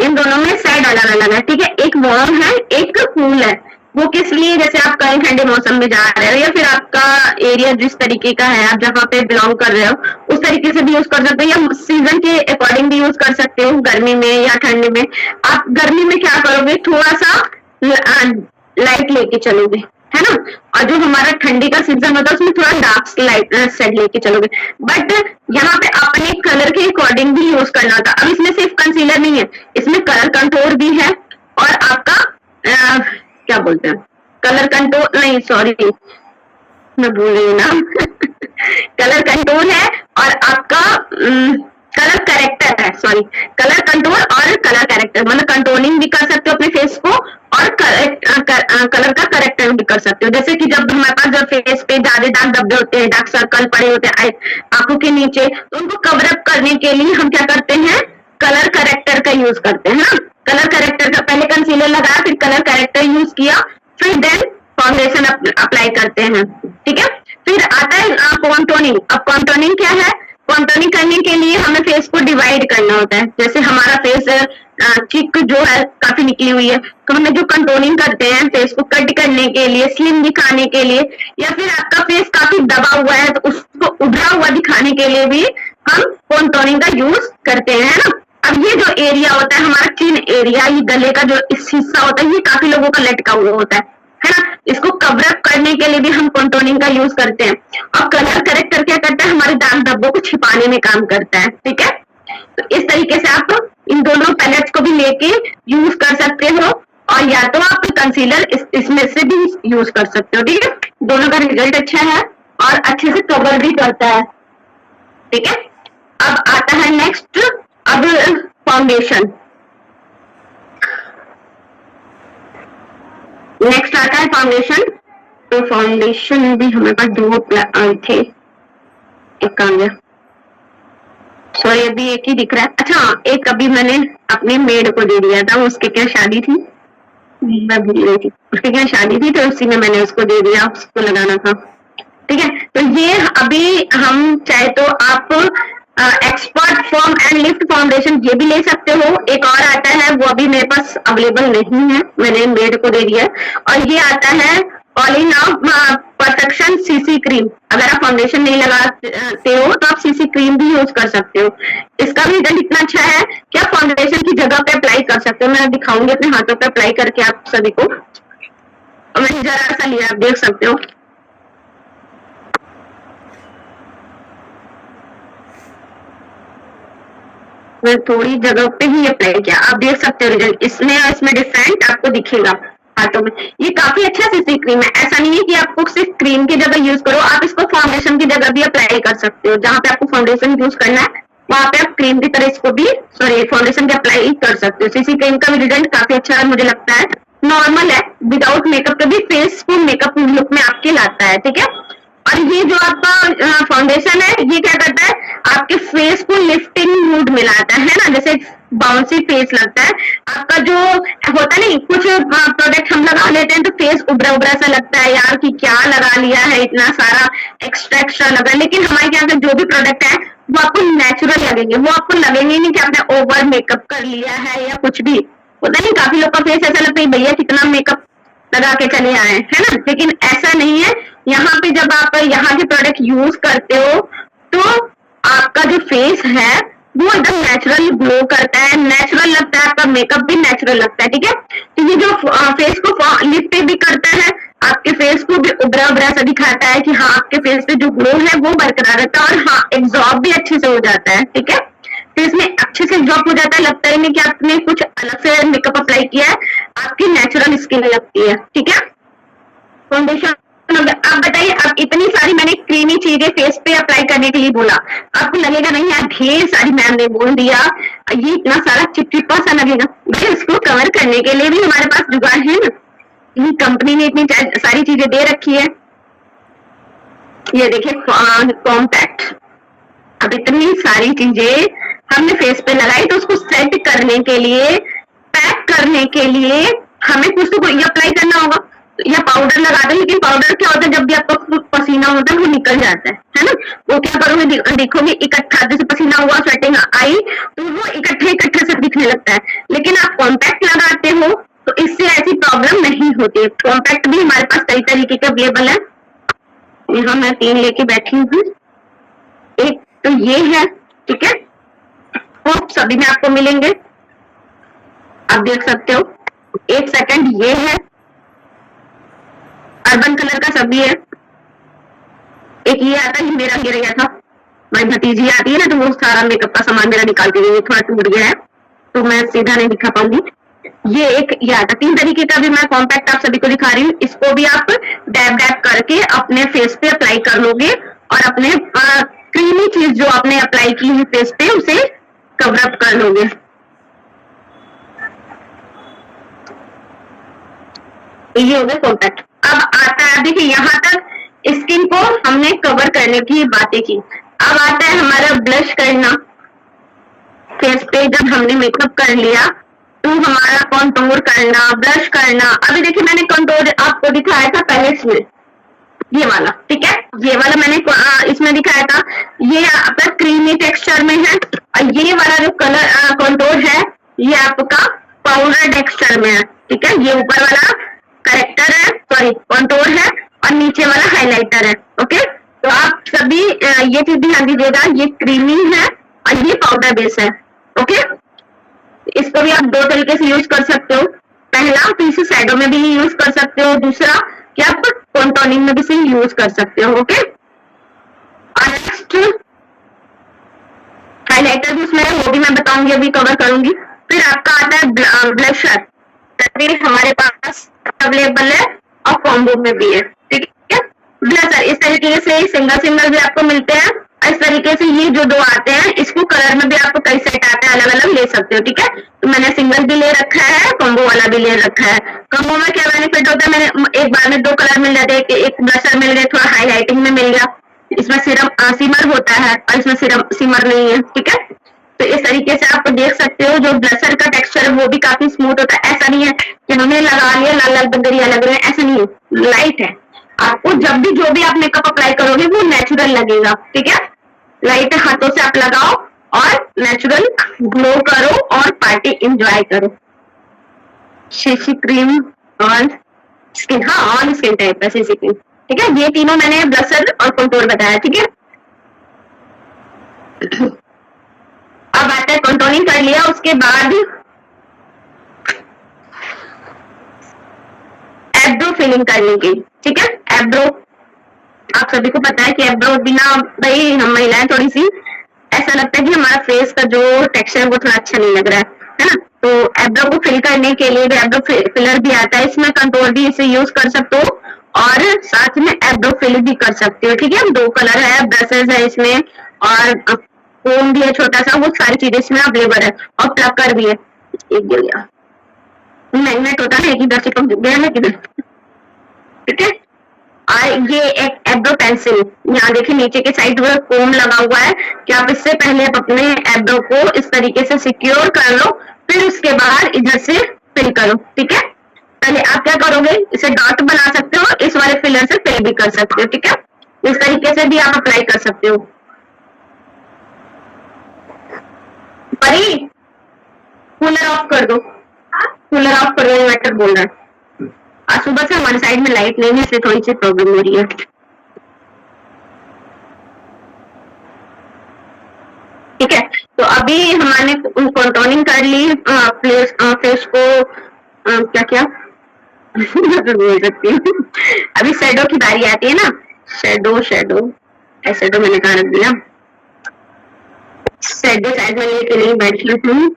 इन दोनों में शेड अलग अलग है, ठीक है। एक वार्म है, एक कूल है। वो किस लिए, जैसे आप कहीं ठंडे मौसम में जा रहे हो या फिर आपका एरिया जिस तरीके का है, आप जहाँ पे बिलोंग कर रहे हो उस तरीके से भी यूज कर सकते हो, या सीजन के अकॉर्डिंग भी यूज कर सकते हो, गर्मी में या ठंडी में। आप गर्मी में क्या करोगे, थोड़ा सा लाइट लेके चलोगे, है ना, और जो हमारा ठंडी का सीजन होता है उसमें थोड़ा डार्क लाइट शेड लेके चलोगे। बट यहाँ पे अपने कलर के अकॉर्डिंग भी यूज करना होता है। अब इसमें सिर्फ कंसीलर नहीं है, इसमें कलर कंट्रोल भी है और आपका क्या बोलते हैं, कलर कंट्रोल नहीं, सॉरी मैं भूल रही हूँ नाम कलर कंट्रोल है और आपका कलर कैरेक्टर है, सॉरी, कलर कंट्रोल और कलर कैरेक्टर, मतलब कंट्रोलिंग भी कर सकते हो अपने फेस को और कलर का करेक्टर भी कर सकते हो। जैसे कि जब हमारे पास जब फेस पे ज्यादा दाग धब्बे होते हैं, डार्क सर्कल पड़े होते हैं आंखों के नीचे, तो उनको कवर अप करने के लिए हम क्या करते हैं, कलर करेक्टर का यूज करते हैं ना। कलर करेक्टर का पहले कंसीलर लगाया, फिर कलर करेक्टर यूज किया, फिर देन फाउंडेशन अप्लाई करते हैं, ठीक है। फिर आता है कॉन्टोनिंग। अब कॉन्टोनिंग क्या है, कॉन्टोनिंग करने के लिए हमें फेस को डिवाइड करना होता है। जैसे हमारा फेस चिक जो है काफी निकली हुई है, तो हमें जो कंटोनिंग करते हैं फेस को कट करने के लिए, स्लिम दिखाने के लिए, या फिर आपका फेस काफी दबा हुआ है तो उसको उभरा हुआ दिखाने के लिए भी हम कॉन्टोनिंग का यूज करते हैं, है ना। अब ये जो एरिया होता है हमारा चिन एरिया, ये गले का जो इस हिस्सा होता है, ये काफी लोगों का लटका हुआ होता है ना, इसको कवर अप करने के लिए भी हम कॉन्टोनिंग का यूज करते हैं। और कलर करेक्टर क्या करता है, हमारे दाग धब्बों को छिपाने में काम करता है, ठीक है। तो इस तरीके से आप इन दोनों पैलेट्स को भी लेके यूज कर सकते हो, और या तो आप कंसीलर इसमें से भी यूज कर सकते हो, ठीक है। दोनों का रिजल्ट अच्छा है और अच्छे से कवर भी करता है, ठीक है। अब आता है नेक्स्ट, अब फाउंडेशन। नेक्स्ट आता है फाउंडेशन। तो फाउंडेशन भी हमारे पास दो थे, एक काम गया, सॉरी अभी एक ही दिख रहा है। अच्छा, एक अभी मैंने अपने मेड को दे दिया था, उसके क्या शादी थी, मैं भूल गई थी, उसके क्या शादी थी, तो उसी में मैंने उसको दे दिया, उसको लगाना था, ठीक है। तो ये अभी हम चाहे तो आप expert form and lift foundation ये भी ले सकते हो। एक और आता है, वो अभी मेरे पास अवेलेबल नहीं है, मैंने मेड को दे दिया, और ये आता है ओलिना परफेक्शन सीसी क्रीम, अगर आप फाउंडेशन नहीं लगाते हो तो आप सीसी क्रीम भी यूज कर सकते हो। इसका भी रिजल्ट इतना अच्छा है कि आप फाउंडेशन की जगह पे अप्लाई कर सकते हो। मैं दिखाऊंगी अपने हाथों पे अप्लाई करके आप सभी को। मैंने जरा सा लिया, आप देख सकते हो। मैं थोड़ी जगह पे ही अप्लाई किया, आप देख सकते हो रिजल्ट इसमें डिफरेंट आपको दिखेगा हाथों में। ये काफी अच्छा सीसी क्रीम है। ऐसा नहीं है कि आपको सिर्फ क्रीम की जगह यूज करो, आप इसको फाउंडेशन की जगह भी अप्लाई कर सकते हो। जहां पे आपको फाउंडेशन यूज करना है वहां पे आप क्रीम की तरह इसको भी फाउंडेशन की अप्लाई कर सकते हो। सीसी क्रीम का भी रिजल्ट काफी अच्छा है, मुझे लगता है नॉर्मल है, विदाउट मेकअप का भी फेस को मेकअप लुक में आपके लाता है, ठीक है। और ये जो आपका फाउंडेशन है ये क्या करता है, आपके फेस को लिफ्टिंग मूड में लाता है ना, जैसे बाउंसी फेस लगता है आपका। जो होता नहीं, कुछ प्रोडक्ट हम लगा लेते हैं तो फेस उबरा उबरा सा लगता है, यार कि क्या लगा लिया है, इतना सारा एक्स्ट्रा एक्स्ट्रा लगा। लेकिन हमारे यहाँ का जो भी प्रोडक्ट है वो आपको नेचुरल लगेंगे, वो आपको लगेंगे नहीं कि आपने ओवर मेकअप कर लिया है या कुछ भी। होता नहीं, काफी लोग का फेस ऐसा लगता है भैया कितना मेकअप लगा के चले आए, है ना, लेकिन ऐसा नहीं है। यहाँ पे जब आप यहाँ के प्रोडक्ट यूज करते हो तो आपका जो फेस है वो एकदम नेचुरल ग्लो करता है, नेचुरल लगता है, आपका मेकअप भी नेचुरल लगता है, ठीक है। तो ये जो फेस को लिफ्ट भी करता है, आपके फेस को भी उभरा उभरा सा दिखाता है कि हाँ आपके फेस पे जो ग्लो है वो बरकरार रहता है, और हाँ एब्जॉर्ब भी अच्छे से हो जाता है, ठीक है। तो इसमें अच्छे से एब्जॉर्ब हो जाता है, लगता ही नहीं कि आपने कुछ अलग से मेकअप अप्लाई किया है, आपकी नेचुरल स्किन लगती है, ठीक है। फाउंडेशन आप बताइए, अब इतनी सारी मैंने क्रीमी चीजें फेस पे अप्लाई करने के लिए बोला, आपको लगेगा नहीं यार ढेर सारी मैम ने बोल दिया, ये इतना सारा चिपचिपा सा लगेगा। भाई इसको कवर करने के लिए भी हमारे पास जुगाड़ है ना, ये कंपनी ने इतनी सारी चीजें दे रखी है। ये देखिए कॉम्पैक्ट, अब इतनी सारी चीजें हमने फेस पे लगाई तो उसको सेट करने के लिए, पैक करने के लिए हमें कुछ तो अप्लाई करना होगा, या पाउडर लगाते हैं। लेकिन पाउडर क्या होता है, जब भी आपका पसीना होता है वो निकल जाता है ना, वो क्या करोगे देखोगे इकट्ठा, जैसे पसीना हुआ स्वेटिंग आई तो वो इकट्ठे इकट्ठे से दिखने लगता है। लेकिन आप कॉम्पैक्ट लगाते हो तो इससे ऐसी प्रॉब्लम नहीं होती। कॉम्पैक्ट भी हमारे पास कई तरीके के अवेलेबल है, यहाँ मैं 3 लेके बैठी हूँ। एक तो ये है, ठीक है, वो सभी में आपको मिलेंगे, आप देख सकते हो। एक सेकंड, ये है अर्बन कलर का सभी है। एक ये आता है, मेरा गिर गया था, मेरी भतीजी आती है ना तो वो सारा मेकअप का सामान मेरा निकाल के गई, थोड़ा टूट गया है तो मैं सीधा नहीं दिखा पाऊंगी। ये एक ये आता, 3 तरीके का भी मैं कॉम्पैक्ट आप सभी को दिखा रही हूँ। इसको भी आप डैब डैब करके अपने फेस पे अप्लाई कर लोगे और अपने क्रीमी चीज जो आपने अप्लाई की है फेस पे उसे कवर अप कर लोगे। ये हो गया कॉम्पैक्ट। अब आता है, देखिए यहाँ तक स्किन को हमने कवर करने की बातें की। अब आता है हमारा ब्लश करना फेस पे। जब हमने मेकअप कर लिया तो हमारा कंटूर करना, ब्लश करना। अभी देखिए मैंने कंटूर आपको दिखाया था पैलेट्स में, ये वाला, ठीक है, ये वाला मैंने इसमें दिखाया था, ये आपका क्रीमी टेक्सचर में है। और ये वाला जो कलर कंटूर है ये आपका पाउडर टेक्सचर में है, ठीक है। ये ऊपर वाला करेक्टर है, सॉरी कंटूर है, और नीचे वाला हाइलाइटर है, ओके। तो आप सभी ये चीज ध्यान दीजिएगा, ये क्रीमी है और ये पाउडर बेस है, ओके। इसको भी आप 2 तरीके से यूज कर सकते हो। पहला तो इसे शैडो में भी यूज कर सकते हो, दूसरा कि आप कॉन्टोनिंग में भी इसे यूज कर सकते हो, ओके। और नेक्स्ट हाइलाइटर भी उसमें है, वो भी मैं बताऊंगी, अभी कवर करूंगी। फिर आपका आता है ब्लशर, हमारे पास अवेलेबल है और कॉम्बो में भी है, ठीक है। ब्लशर इस तरीके से सिंगल सिंगल भी आपको मिलते हैं, इस तरीके से ये जो 2 आते हैं, इसको कलर में भी आपको कई सेट आते हैं, अलग अलग ले सकते हो, ठीक है। तो मैंने सिंगल भी ले रखा है, कॉम्बो वाला भी ले रखा है। कॉम्बो में क्या बेनिफिट होता है, मैंने एक बार में 2 कलर मिल जाते हैं, एक ब्लशर मिल गया, थोड़ा हाईलाइटिंग में मिल गया, इसमें सिमर होता है और इसमें सिमर नहीं है, ठीक है। तो इस तरीके से आप देख सकते हो जो ब्लशर का टेक्सचर है वो भी काफी स्मूथ होता है। ऐसा नहीं है कि हमने लगा लिया लाल लाल बंदरिया लग रहे हैं, ऐसा नहीं है, लाइट है। आपको जब भी जो भी आप मेकअप अप्लाई करोगे वो नेचुरल लगेगा, ठीक है। लाइट हाथों से आप लगाओ और नेचुरल ग्लो करो और पार्टी एंजॉय करो। शीशी क्रीम और स्किन, हाँ ऑन स्किन टाइप ऐसे स्किन, ठीक है। ये तीनों मैंने ब्लशर और कंटूर बताया, ठीक है। अब आता है कंटूरिंग कर लिया, उसके बाद एब्रो फिलिंग करने की, ठीक है। एब्रो आप सभी को पता है कि एब्रो बिना, भाई हम महिलाएं थोड़ी सी ऐसा लगता है कि हमारा फेस का जो टेक्सचर है वो थोड़ा अच्छा नहीं लग रहा है ना। तो एब्रो को फिल करने के लिए एब्रो फिलर भी आता है, इसमें कंटूर भी इसे यूज कर सकते हो और साथ में एब्रो फिल भी कर सकते हो, ठीक है। 2 कलर है, ब्रशेज है इसमें और कोन भी है छोटा सा, वो सारी चीजें इसमें अवेलेबल है और प्लकर भी है। एक गिर गया, मैग्नेट होता है कि 10 गया है किधर, ठीक है। और ये एक एब्रो पेंसिल, यहाँ देखिए नीचे के साइड में कोम लगा हुआ है कि आप इससे पहले आप अपने एब्रो को इस तरीके से सिक्योर कर लो, फिर उसके बाद इधर से फिल करो, ठीक है। पहले आप क्या करोगे, इसे डॉट बना सकते हो, इस वाले फिलर से फिल भी कर सकते हो, ठीक है। इस तरीके से भी आप अप्लाई कर सकते हो। परी कूलर ऑफ कर दो, कूलर ऑफ करो, इन्वर्टर बोल रहा है। आज सुबह से हमारे साइड में लाइट नहीं है, इसलिए थोड़ी सी प्रॉब्लम हो रही है, ठीक है। तो अभी हमने कंटूरिंग कर ली, फेस को क्या क्या बोल सकती हूँ। अभी शेडो की बारी आती है ना, शेडो शेडो शेडो मैंने कहा रख दिया, शेडो साइड में लेके नहीं बैठी हूँ,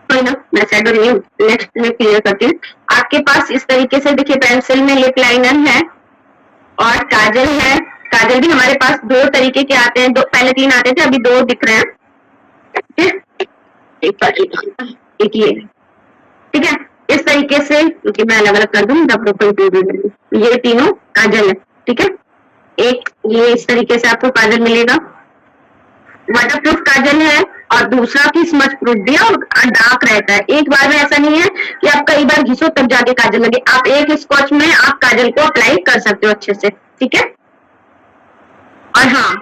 कोई ना, मैं शेडो नहीं हूँ, नेक्स्ट में क्लियर करती हूँ। आपके पास इस तरीके से देखिए पेंसिल में लिप लाइनर है और काजल है। काजल भी हमारे पास 2 तरीके के आते हैं, पहले 3 आते थे, अभी 2 दिख रहे हैं, एक ये, ठीक है। इस तरीके से क्योंकि मैं अलग अलग कर दूँ तब ये तीनों काजल है, ठीक है। एक ये इस तरीके से आपको काजल मिलेगा, वाटर प्रूफ काजल है, और दूसरा की स्मच प्रूफ भी है और डार्क रहता है। एक बार में ऐसा नहीं है कि आप कई बार घिसो तब जाके काजल लगे, आप एक स्कॉच में आप काजल को अप्लाई कर सकते हो अच्छे से, ठीक है। और हाँ,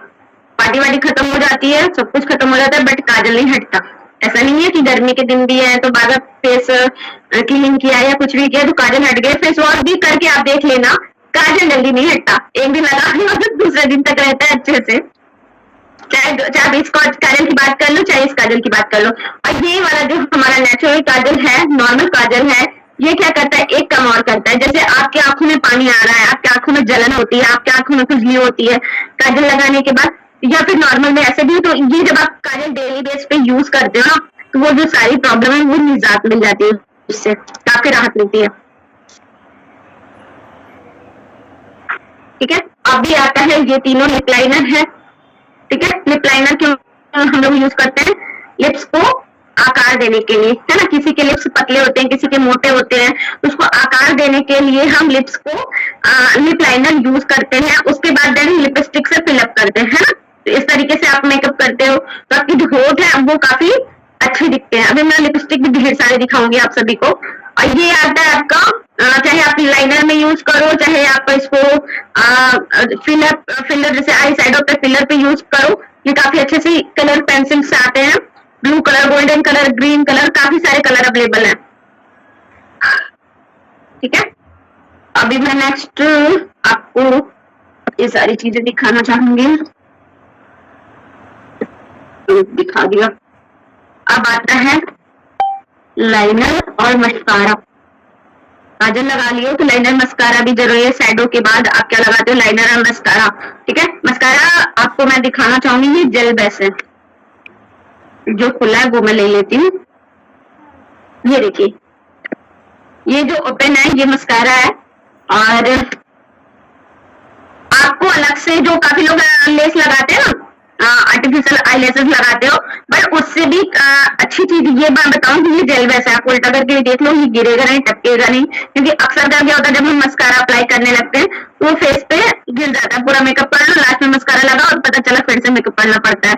पार्टी वार्टी खत्म हो जाती है, सब कुछ खत्म हो जाता है, बट काजल नहीं हटता। ऐसा नहीं है कि गर्मी के दिन भी है तो बाद फेस क्लीन किया या कुछ भी किया तो काजल हट गए, फेस वॉश भी करके आप देख लेना, काजल जल्दी नहीं हटता, एक दिन लगा दूसरे दिन तक रहता है अच्छे से। चाहे इस काजल की बात कर लो, चाहे इस काजल की बात कर लो। और ये वाला जो हमारा नेचुरल काजल है, नॉर्मल काजल है, ये क्या करता है, एक काम और करता है। जैसे आपके आंखों में पानी आ रहा है, आपके आंखों में जलन होती है, आपके आंखों में खुजली होती है काजल लगाने के बाद, या फिर नॉर्मल में ऐसे भी, तो ये जब आप काजल डेली बेस पे यूज करते हो ना, तो वो जो सारी प्रॉब्लम है वो निजात मिल जाती है, उससे काफी राहत मिलती है, ठीक है। अभी आता है ये तीनों लिप लाइनर है, ठीक है। लिप लाइनर क्यों हम लोग यूज करते हैं, लिप्स को आकार देने के लिए, है ना। किसी के लिप्स पतले होते हैं, किसी के मोटे होते हैं, उसको आकार देने के लिए हम लिप्स को लिप लाइनर यूज करते हैं, उसके बाद देन लिपस्टिक से फिलअप करते हैं, है ना। तो इस तरीके से आप मेकअप करते हो तो आपकी जो होठ है वो काफी अच्छे दिखते हैं। अभी मैं लिपस्टिक भी ढेर सारे दिखाऊंगी आप सभी को। और ये आता है आपका, चाहे आप लाइनर में यूज करो, चाहे आप इसको फिलर जैसे आई साइडों पे फिलर पे यूज करो, ये काफी अच्छे से कलर पेंसिल से आते हैं, blue colour, golden colour, green colour, काफी सारे कलर अवेलेबल है, ठीक है। अभी मैं नेक्स्ट आपको ये सारी चीजें दिखाना चाहूंगी, दिखा दिया। अब आता है लाइनर और मस्कारा। काजल लगा लियो तो लाइनर मस्कारा भी जरूरी है, शैडो के बाद आप क्या लगाते हो, लाइनर और मस्कारा, ठीक है। मस्कारा आपको मैं दिखाना चाहूंगी, ये जेल बेस है, जो खुला है वो मैं ले लेती हूँ। ये देखिए, ये जो ओपन है ये मस्कारा है, और आपको अलग से जो काफी लोग लेस लगाते हैं ना, आर्टिफिशियल आईलैशेस लगाते हो, बट उससे भी अच्छी चीज ये मैं बताऊं कि ये जेल बेस है, आप उल्टा करके देख लो, ये गिरेगा नहीं, टपकेगा नहीं, क्योंकि अक्सर क्या होता है जब हम मस्कारा अप्लाई करने लगते हैं तो वो फेस पे गिर जाता है। पूरा मेकअप कर लो, लास्ट में मस्कारा लगा और पता चला फिर से मेकअप करना पड़ता है।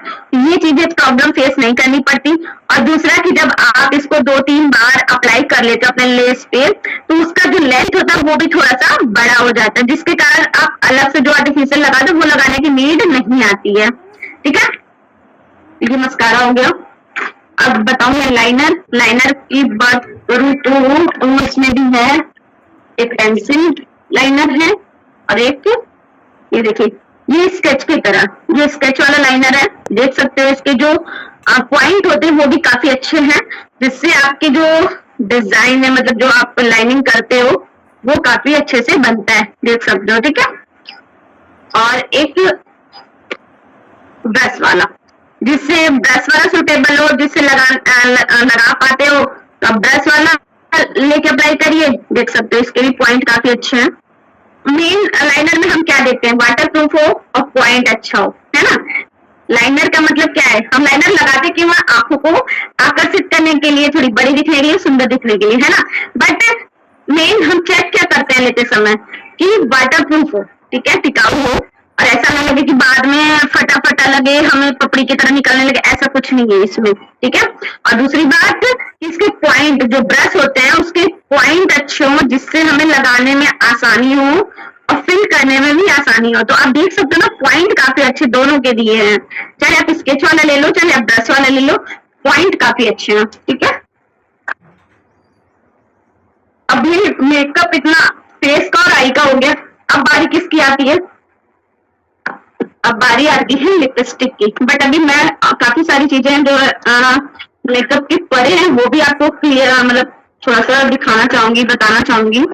ये चीजें प्रॉब्लम फेस नहीं करनी पड़ती। और दूसरा कि जब आप इसको 2-3 बार अप्लाई कर लेते हो अपने लेस पे, तो उसका जो लेंथ होता है वो भी थोड़ा सा बड़ा हो जाता है, जिसके कारण आप अलग से जो आर्टिफिशियल लगा दो वो लगाने की नीड नहीं आती है, ठीक है। ये मस्कारा हो गया। अब बताऊं मैं लाइनर की बात करूं तो इसमें भी है एक पेंसिल लाइनर है और एक ये देखिए ये स्केच की तरह, ये स्केच वाला लाइनर है। देख सकते हो इसके जो पॉइंट होते हैं वो भी काफी अच्छे हैं, जिससे आपके जो डिजाइन है, मतलब जो आप लाइनिंग करते हो वो काफी अच्छे से बनता है, देख सकते हो। ठीक है, और एक ब्रश वाला, जिससे ब्रश वाला सुटेबल हो, जिससे लगा पाते हो, तो आप ब्रश वाला लेके अप्लाई करिए। देख सकते हो इसके भी पॉइंट काफी अच्छे हैं। मेन लाइनर में हम क्या देखते हैं, वाटर प्रूफ हो और पॉइंट अच्छा हो, है ना। लाइनर का मतलब क्या है, हम लाइनर लगाते क्यों हैं, आंखों को आकर्षित करने के लिए, थोड़ी बड़ी दिखने के लिए, सुंदर दिखने के लिए, है ना। बट मेन हम चेक क्या करते हैं लेते समय कि वाटर प्रूफ हो, ठीक है, टिकाऊ हो, और ऐसा ना लगे कि बाद में फटा फटा लगे, हमें पपड़ी की तरह निकलने लगे, ऐसा कुछ नहीं है इसमें। ठीक है, और दूसरी बात, इसके पॉइंट जो ब्रश होते हैं उसके पॉइंट अच्छे हो, जिससे हमें लगाने में आसानी हो और फिल करने में भी आसानी हो। तो आप देख सकते हो ना, पॉइंट काफी अच्छे दोनों के दिए हैं, चाहे आप स्केच वाला ले लो, चाहे आप ब्रश वाला ले लो, पॉइंट काफी अच्छे हैं। ठीक है, अब ये मेकअप इतना फेस का और आई का हो गया, अब बारी किसकी आती है, अब बारी आती है लिपस्टिक की। बट अभी मैं काफी सारी चीजें जो मेकअप के परे हैं वो भी आपको क्लियर, मतलब थोड़ा सा दिखाना चाहूंगी, बताना चाहूंगी।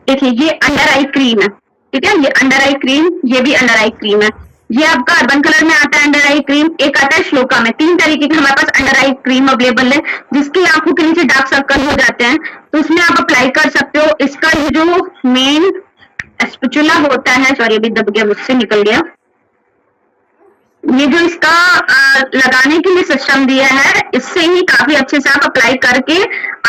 देखिए ये अंडर आई क्रीम है, ठीक है, ये अंडर आई क्रीम, ये भी अंडर आई क्रीम है। ये आपका अर्बन कलर में आता है अंडर आई क्रीम, एक आता है श्लोका में। 3 तरीके की हमारे पास अंडर आई क्रीम अवेलेबल है, जिसकी आंखों के नीचे डार्क सर्कल हो जाते हैं तो उसमें आप अप्लाई कर सकते हो। इसका ये जो मेन स्पैचुला होता है, सॉरी अभी दब गया, मुझसे निकल गया, ये जो इसका लगाने के लिए सिस्टम दिया है, इससे ही काफी अच्छे से आप अप्लाई करके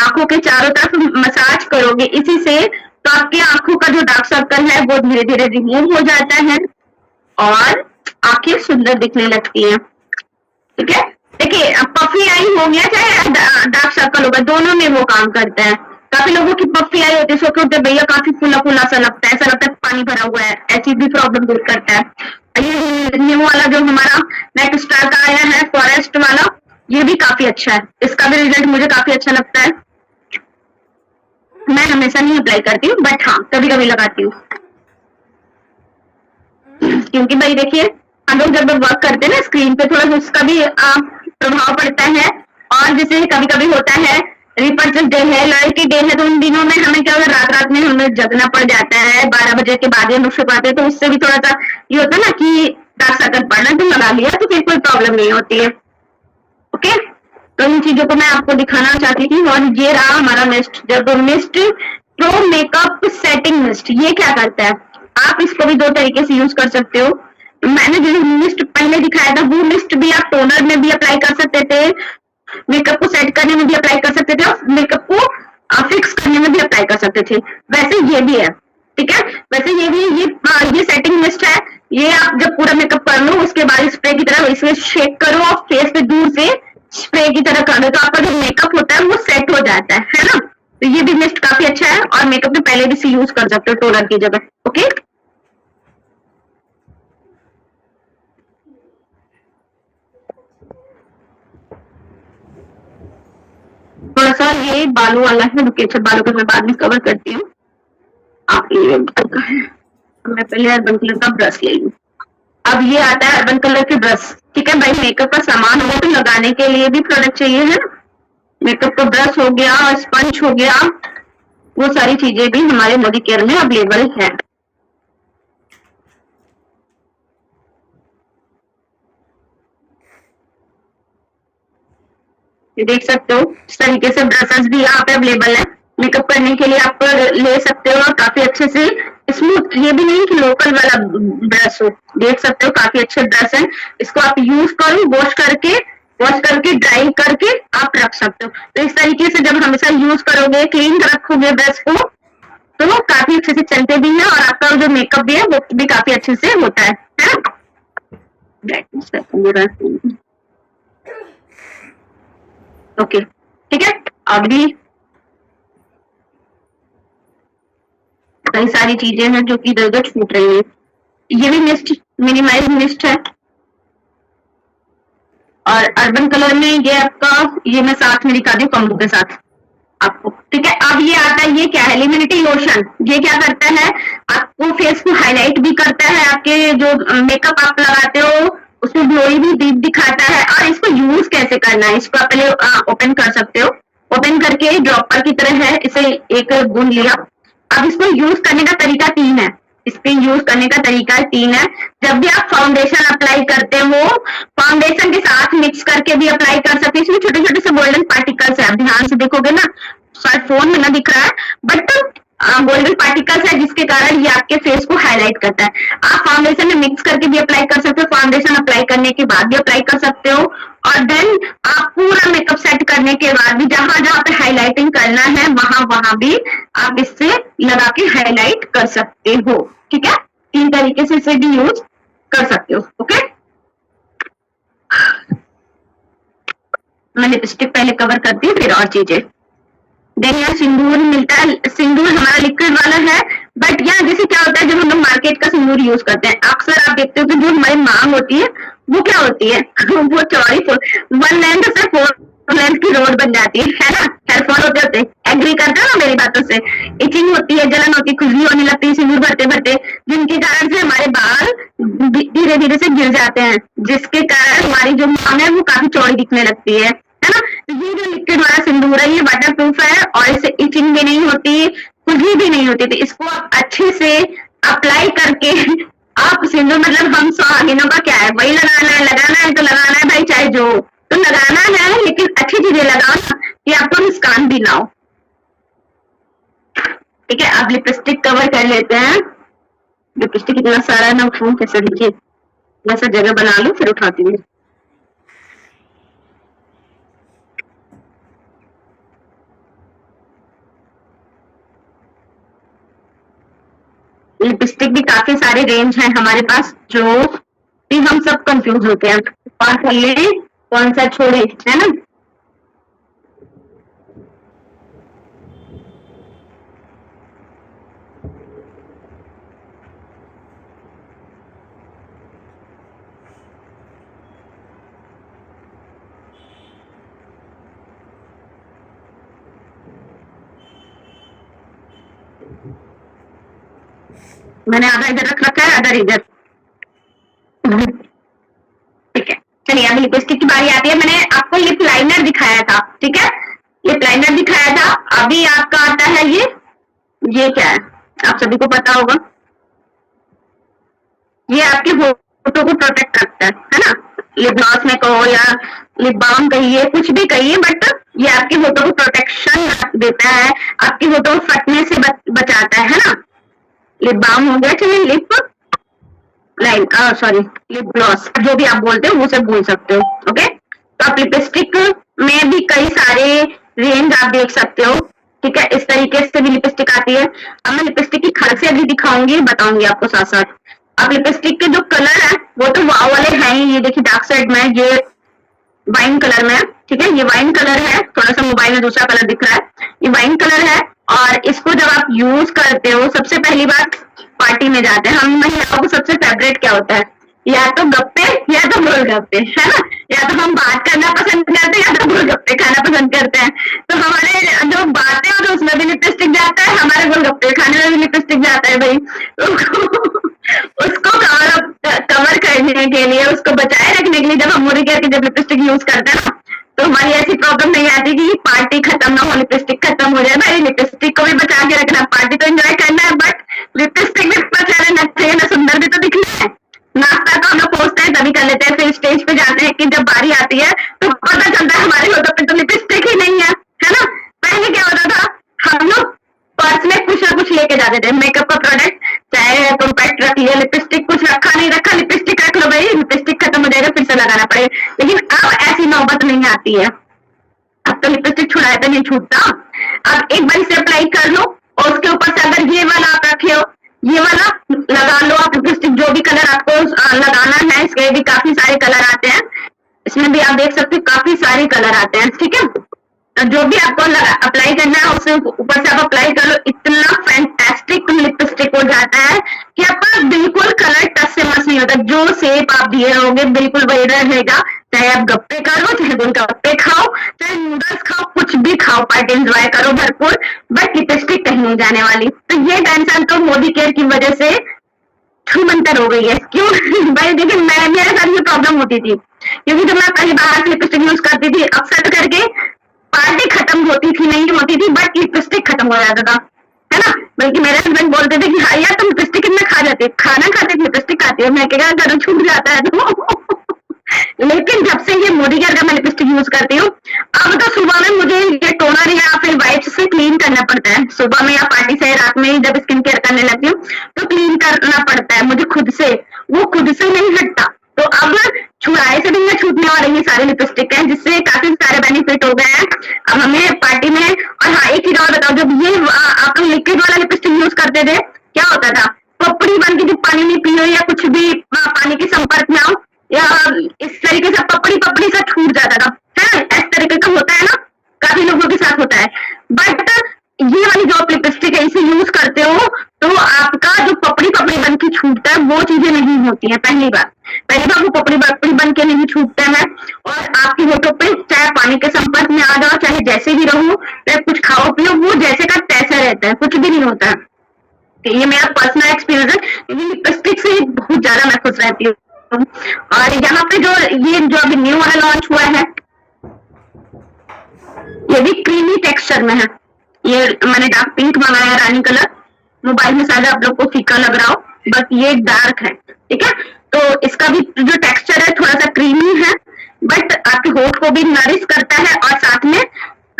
आंखों के चारों तरफ मसाज करोगे इसी से, तो आपकी आंखों का जो डार्क सर्कल है वो धीरे धीरे रिमूव हो जाता है और आंखें सुंदर दिखने लगती हैं। ठीक है, देखिए पफी आई हो गया चाहे डार्क सर्कल होगा, दोनों में वो काम करता है। काफी लोगों की पफी आई होती है, सो के भैया काफी फुला फुला सा लगता है, ऐसा लगता है पानी भरा हुआ है, ऐसी भी प्रॉब्लम दूर करता है। ये न्यू वाला जो हमारा नेक्स्ट स्टार का आया है फॉरेस्ट वाला, ये भी काफी अच्छा है, इसका भी रिजल्ट मुझे काफी अच्छा लगता है। मैं हमेशा नहीं अप्लाई करती हूँ, बट हाँ कभी कभी लगाती हूँ, क्योंकि भाई देखिए हम लोग जब वर्क करते हैं ना स्क्रीन पे, थोड़ा उसका भी प्रभाव पड़ता है। और जैसे कभी कभी होता है रिपर्चेस डे है, लॉयल्टी डे है, तो उन दिनों में हमें क्या होगा, रात रात में हमें जगना पड़ जाता है, 12 बजे के बाद हम लोग सो पाते हैं, तो उससे भी थोड़ा सा ये होता है ना कि डार्क सर्कल पड़ना, तो लगा लिया तो फिर कोई प्रॉब्लम नहीं होती है। ओके, तो इन चीजों को मैं आपको दिखाना चाहती थी। और ये रहा हमारा मिस्ट, जब mist pro makeup setting mist, ये क्या करता है, आप इसको भी 2 तरीके से यूज कर सकते हो। मैंने जो मिस्ट पहले दिखाया था वो मिस्ट भी आप टोनर में भी अप्लाई कर सकते थे, मेकअप को सेट करने में भी अप्लाई कर सकते थे, और मेकअप को फिक्स करने में भी अप्लाई कर सकते थे। वैसे ये भी है, ठीक है, वैसे ये भी ये सेटिंग मिस्ट है। ये आप जब पूरा मेकअप कर लो उसके बाद स्प्रे की तरह इसमें शेक करो और फेस पे दूर से स्प्रे की तरह कर दो, तो आपका जो मेकअप होता है वो सेट हो जाता है ना। तो ये भी मिस्ट काफी अच्छा है और मेकअप में पहले भी से यूज कर सकते हो टोनर की जगह। ओके, थोड़ा सा ये बालों वाला है, रुकिए, अच्छा बालों को मैं बाद में कवर करती हूँ। आप ये मैं पहले अर्बन कलर का ब्रश ले लूँ। अब ये आता है अर्बन कलर के ब्रश, ठीक है भाई, मेकअप का सामान होगा तो लगाने के लिए भी प्रोडक्ट चाहिए है ना। मेकअप का ब्रश हो गया, स्पंज हो गया, वो सारी चीजें भी हमारे मोदी केयर में अवेलेबल है। ये देख सकते हो इस तरीके से ब्रशेस भी यहाँ पे अवेलेबल है, मेकअप करने के लिए आप ले सकते हो, और काफी अच्छे से स्मूथ, ये भी नहीं कि लोकल वाला ब्रश हो, देख सकते हो काफी अच्छे ब्रश है। इसको आप यूज करो, वॉश करके ड्राई करके आप रख सकते हो। तो इस तरीके से जब हमेशा यूज करोगे, क्लीन रखोगे ब्रश को, तो वो काफी अच्छे से चलते भी है और आपका जो मेकअप भी है वो भी काफी अच्छे से होता है ना। ओके, ठीक है, अभी कई सारी चीजें हैं जो कि इधर उधर छूट रही है। ये भी मिस्ट, मिनिमाइज मिस्ट है, और अर्बन कलर में ये आपका, ये मैं साथ में दिखा दी कॉम्बो के साथ आपको, ठीक है। अब ये आता है, ये क्या है, लिमिनिटी लोशन। ये क्या करता है, आपको फेस को हाईलाइट भी करता है, आपके जो मेकअप आप लगाते हो उसमें ग्लोई भी दीप दिखाता है। और इसको यूज कैसे करना है, इसको आप पहले ओपन कर सकते हो। ओपन करके ड्रॉपर की तरह है, इसे एक बूंद लिया। अब इसको यूज करने का तरीका 3 है, इसके यूज करने का तरीका 3 है। जब भी आप फाउंडेशन अप्लाई करते हो, फाउंडेशन के साथ मिक्स करके भी अप्लाई कर सकते हैं। इसमें छोटे छोटे से गोल्डन पार्टिकल्स है, आप ध्यान से देखोगे ना, शायद फोन में ना दिख रहा है बट गोल्डन पार्टिकल्स है, जिसके कारण ये आपके फेस को हाईलाइट करता है। आप फाउंडेशन में मिक्स करके भी अप्लाई कर सकते हो, फाउंडेशन अप्लाई करने के बाद भी अप्लाई कर सकते हो। और देन आप पूरा मेकअप सेट करने के बाद भी जहां जहां पे हाईलाइटिंग करना है वहां वहां भी आप इससे लगा के हाईलाइट कर सकते हो, ठीक है। 3 तरीके से इसे भी यूज कर सकते हो, ओके। मैं लिपस्टिक पहले कवर करती हूँ, फिर और चीजें। देखिए यहाँ सिंदूर मिलता है, सिंदूर हमारा लिक्विड वाला है, बट यहाँ जैसे क्या होता है जब हम लोग मार्केट का सिंदूर यूज करते हैं, अक्सर आप देखते हो कि जो हमारी मांग होती है वो क्या होती है वो चौड़ी 1 लेंथ से 4 लेंथ की रोड बन जाती है ना। हेयरफॉल होते एग्री करते हो ना मेरी बातों से, इचिंग होती है, जलन होती है, खुजली होने लगती है सिंदूर भरते भरते, जिनके कारण से हमारे बाल धीरे धीरे से गिर जाते हैं, जिसके कारण हमारी जो मांग है वो काफी चौड़ी दिखने लगती है ना। तो ये जो लिक्विड वाला सिंदूर है ये वाटर प्रूफ है और इससे इचिंग भी नहीं होती, खुजली भी नहीं होती। तो इसको आप अच्छे से अप्लाई करके आप सिंदूर, मतलब हम सुहागिनों का क्या है, वही लगाना है तो लगाना है भाई, चाहे जो तो लगाना है, लेकिन अच्छी चीजें लगाओ कि आपको नुकसान भी ना हो, ठीक है। अब लिपस्टिक कवर कर लेते हैं। लिपस्टिक इतना सारा ना फोन कैसे, देखिए वैसा जगह बना लो फिर उठाती हूँ। लिपस्टिक भी काफी सारे रेंज है हमारे पास, जो भी हम सब कंफ्यूज होते हैं कौन सा ले कौन सा छोड़े, है ना। मैंने आधा इधर रख रखा है, आधा इधर, ठीक है। चलिए अभी लिपस्टिक की बारी आती है। मैंने आपको लिप लाइनर दिखाया था, ठीक है, लिप लाइनर दिखाया था। अभी आपका आता है ये क्या है, आप सभी को पता होगा, ये आपके होठों को प्रोटेक्ट करता है ना। लिप ग्लॉस में कहो या लिप बाम कहिए, कुछ भी कहिए, बट ये आपके होठों को प्रोटेक्शन देता है, आपके होठों को फटने से बचाता है ना। लिप बाम हो गया, चलिए lip line, sorry lip gloss, जो भी आप बोलते हो वो सब बोल सकते हो, ओके। तो आप लिपस्टिक में भी कई सारे रेंज आप देख सकते हो, ठीक है। इस तरीके से भी लिपस्टिक आती है। अब मैं लिपस्टिक की खर्च से अभी दिखाऊंगी, बताऊंगी आपको साथ साथ। अब लिपस्टिक के जो कलर है वो तो वाव वाले हैं ही, ये देखिए डार्क साइड में ये वाइन कलर में, ठीक है, ये वाइन कलर है, थोड़ा सा मोबाइल में दूसरा कलर दिख रहा है, ये वाइन कलर है। और इसको जब आप यूज करते हो, सबसे पहली बात पार्टी में जाते हैं हम महिलाओं को, सबसे फेवरेट क्या होता है, या तो गप्पे या तो गोलगप्पे, है ना। या तो हम बात करना पसंद करते हैं या तो गोलगप्पे खाना पसंद करते हैं। तो हमारे जो बातें हैं तो उसमें भी लिपस्टिक जाता है, हमारे गोलगप्पे खाने में भी लिपस्टिक जाता है भाई। उसको कवर करने के लिए, उसको बचाए रखने के लिए जब हम मुड़ी करके जब लिपस्टिक यूज करते हैं ना, तो हमारी ऐसी प्रॉब्लम नहीं आती कि पार्टी खत्म ना हो, लिपस्टिक खत्म हो जाए। भाई लिपस्टिक को भी बचा के रखना, पार्टी तो एंजॉय करना है, बट लिपस्टिक भी बचा रहना चाहिए ना, सुंदर भी तो दिखना है। नाश्ता तो हम लोग पहुंचते हैं तभी कर लेते हैं, फिर स्टेज पे जाते हैं कि जब बारी आती है तो पता चलता है हमारे होठों पे तो लिपस्टिक ही नहीं है ना। पहले क्या होता था, हम लोग पर्स में कुछ ना कुछ लेके जाते थे, मेकअप का प्रोडक्ट, चाहे कॉम्पैक्ट रख लिया, लिपस्टिक कुछ रखा नहीं रखा, लिपस्टिक रख लो भाई, लिपस्टिक खत्म हो जाएगा फिर से लगाना पड़ेगा। लेकिन अब ऐसी नौबत नहीं आती है, अब तो लिपस्टिक छुड़ाए तो नहीं छूटता। अब एक बार इसे अप्लाई कर लो और उसके ऊपर से अगर ये वाला आप रखे हो, ये वाला लगा लो आप लिपस्टिक, जो भी कलर आपको लगाना है। इसके भी काफी सारे कलर आते हैं, इसमें भी आप देख सकते हो काफी सारे कलर आते हैं, ठीक है। जो भी आपको अप्लाई करना है उससे ऊपर से आप अप्लाई कर लो, इतना फैंटास्टिक लिपस्टिक हो जाता है कि आपका बिल्कुल कलर टच से मस नहीं होता, जो शेप आप दिए रहोगे बिल्कुल वही रहेगा, चाहे आप गप्पे करो, चाहे गोलगप्पे खाओ, चाहे नूडल्स खाओ, कुछ भी खाओ, पार्टी एंजॉय करो भरपूर, बट लिपस्टिक कहीं नहीं जाने वाली। तो ये टेंशन तो मोदी केयर की वजह से छूमंतर हो गई है। क्यों? भाई देखिए, मैं मेरे साथ ये प्रॉब्लम होती थी, क्योंकि जब मैं पहली बार लिपस्टिक यूज करती थी, अक्सर करके पार्टी खत्म होती थी नहीं होती थी, बट लिपस्टिक खत्म हो जाता था, है ना। बल्कि मेरे हस्बैंड बोलते थे कि हाँ यार तुम लिपस्टिक कितना खा जाती है, खाना खाते लिपस्टिक खाती है। मैं क्या करूँ, छूट जाता है तो लेकिन जब से ये मोदी केयर का मैं लिपस्टिक यूज करती हूँ, अब तो सुबह में मुझे ये टोनर या फिर वाइप्स से क्लीन करना पड़ता है। सुबह में या पार्टी से रात में जब स्किन केयर करने लगती हूँ तो क्लीन करना पड़ता है मुझे खुद से, वो खुद से नहीं हटता। तो अब छुड़ाए से भी मैं छूटने वाली ये सारे लिपस्टिक है, जिससे काफी सारे बेनिफिट हो गए हैं अब हमें पार्टी में। और हाँ, एक चीज और बताओ, जब ये आप लोग लिक्विड वाला लिपस्टिक यूज करते थे, क्या होता था, पपड़ी बन के जब पानी में पियो या कुछ भी पानी के संपर्क में आओ, या इस तरीके से पपड़ी पपड़ी सा छूट जाता था, है इस तरीके का होता है ना, काफी लोगों के साथ होता है। बट ये वाली जो आप लिपस्टिक है इसे यूज करते हो तो आपका जो पपड़ी पपड़ी बन के छूटता है वो चीजें नहीं होती है। पहली बार वो पपड़ी पपड़ी बन के नहीं छूटता है, और आपके होठों पे चाहे पानी के संपर्क में आ जाओ, चाहे जैसे भी रहो, चाहे कुछ खाओ पियो, वो जैसे का तैसा रहता है, कुछ भी नहीं होता है। ये मेरा पर्सनल एक्सपीरियंस है, क्योंकि लिपस्टिक से बहुत ज्यादा मैं खुश रहती हूँ। और यहाँ पे जो अभी न्यू वाला लॉन्च हुआ है, ये भी क्रीमी टेक्सचर में है। ये मैंने डार्क पिंक मंगाया, रानी कलर। मोबाइल में शायद आप लोग को फीका लग रहा हो, बट ये डार्क है, ठीक है। तो इसका भी जो टेक्सचर है थोड़ा सा क्रीमी है, बट आपके होठ को भी नरिश करता है, और साथ में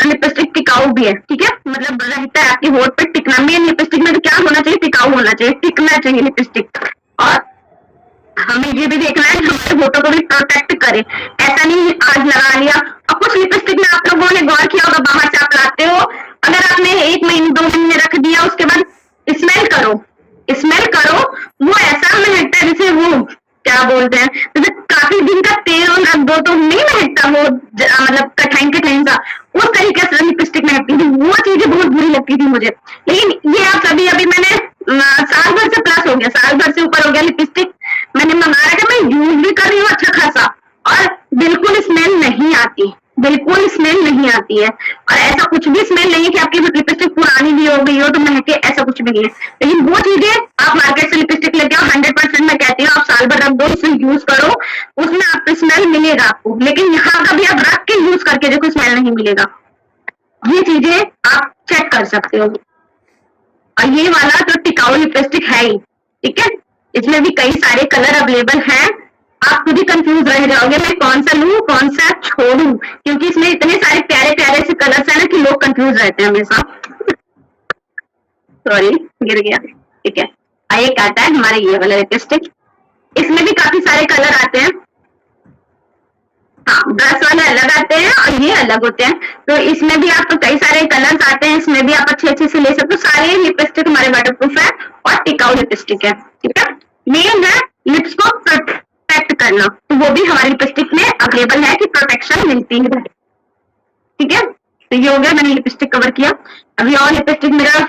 लिपस्टिक टिकाऊ भी है, ठीक है। मतलब रहता है आपके होठ पे टिकना। मेन लिपस्टिक में तो क्या होना चाहिए, टिकाऊ होना चाहिए, टिकना चाहिए लिपस्टिक। और हमें ये भी देखना है हमारे होठों को भी प्रोटेक्ट करे। ऐसा नहीं आज लगा लिया। और कुछ लिपस्टिक में आप लोगों ने गौर किया होगा, बाहर से आप लाते हो, अगर आपने 1 महीने 2 महीने रख दिया, उसके बाद स्मेल करो, वो ऐसा महकता है जैसे वो क्या बोलते हैं, जैसे काफी दिन का तेल रख दो तो नहीं महकता वो, मतलब कठिन सा, उस तरीके से लिपस्टिक महकती थी। वो चीजें बहुत बुरी लगती थी मुझे। लेकिन ये आप अभी मैंने साल भर से प्लस हो गया, साल भर से ऊपर हो गया, लिपस्टिक मैंने मंगा रखा, मैं यूज भी कर रही हूँ अच्छा खासा, और बिल्कुल स्मेल नहीं आती, बिल्कुल स्मेल नहीं आती है। और ऐसा कुछ भी स्मेल नहीं है कि आपकी लिपस्टिक पुरानी भी हो गई हो तो महके, ऐसा कुछ भी नहीं है। लेकिन वो चीजें आप मार्केट से लिपस्टिक लेके आओ, 100% मैं कहती हूँ आप साल भर रख दो, उसे यूज करो, उसमें आपको स्मेल मिलेगा आपको। लेकिन यहाँ का भी आप रख के यूज करके देखो, स्मेल नहीं मिलेगा। ये चीजें आप चेक कर सकते हो। और ये वाला तो टिकाऊ लिपस्टिक है ही, ठीक है। इसमें भी कई सारे कलर अवेलेबल हैं, आप खुद ही कंफ्यूज रह जाओगे मैं कौन सा लूं कौन सा छोड़ूं, क्योंकि इसमें इतने सारे प्यारे प्यारे से कलर्स हैं ना कि लोग कंफ्यूज रहते हैं हमेशा। सॉरी, गिर गया, ठीक है। एक आता है हमारे ये वाला लिपस्टिक, इसमें भी काफी सारे कलर आते हैं। हाँ, ब्रश वाले अलग आते हैं और ये अलग होते हैं। तो इसमें भी आपको कई सारे कलर्स आते हैं, इसमें भी आप अच्छे से ले सकते हो। सारे लिपस्टिक हमारे वाटरप्रूफ है और टिकाऊ लिपस्टिक है, ठीक है। मेन है लिप्स को प्रोटेक्ट करना, तो वो भी हमारी लिपस्टिक में अवेलेबल है कि प्रोटेक्शन मिलती है, ठीक है। तो ये हो गया, मैंने लिपस्टिक कवर किया। अभी और लिपस्टिक मेरा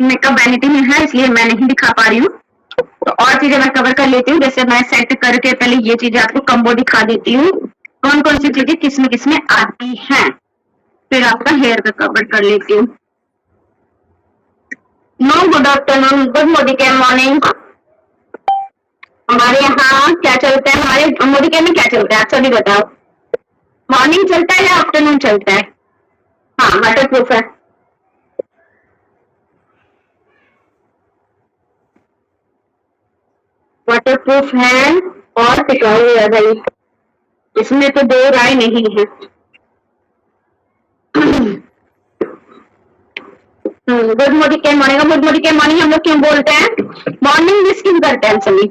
मेकअप वैनिटी में है, इसलिए मैं नहीं दिखा पा रही हूँ। तो और चीजें मैं कवर कर लेती हूँ, जैसे मैं सेट करके पहले ये चीजें आपको कम्बो दिखा देती हूँ, कौन कौन सी चीजें किसमें आती हैं, फिर आपका हेयर का कवर कर लेती हूँ। No, good afternoon, good Modi के मॉर्निंग। हमारे यहाँ क्या चलता है, हमारे मोदी के में क्या चलता है आप सभी बताओ। मॉर्निंग चलता है या आफ्टरनून चलता है? हाँ, वाटरप्रूफ है। वाटरप्रूफ है और टिकाऊ है भाई, इसमें तो दो राय नहीं है। गुड मॉर्निंग के मॉर्निंग, गुड मॉर्निंग के मॉर्निंग हम लोग क्यों बोलते हैं, मॉर्निंग विश क्यों करते हैं सभी।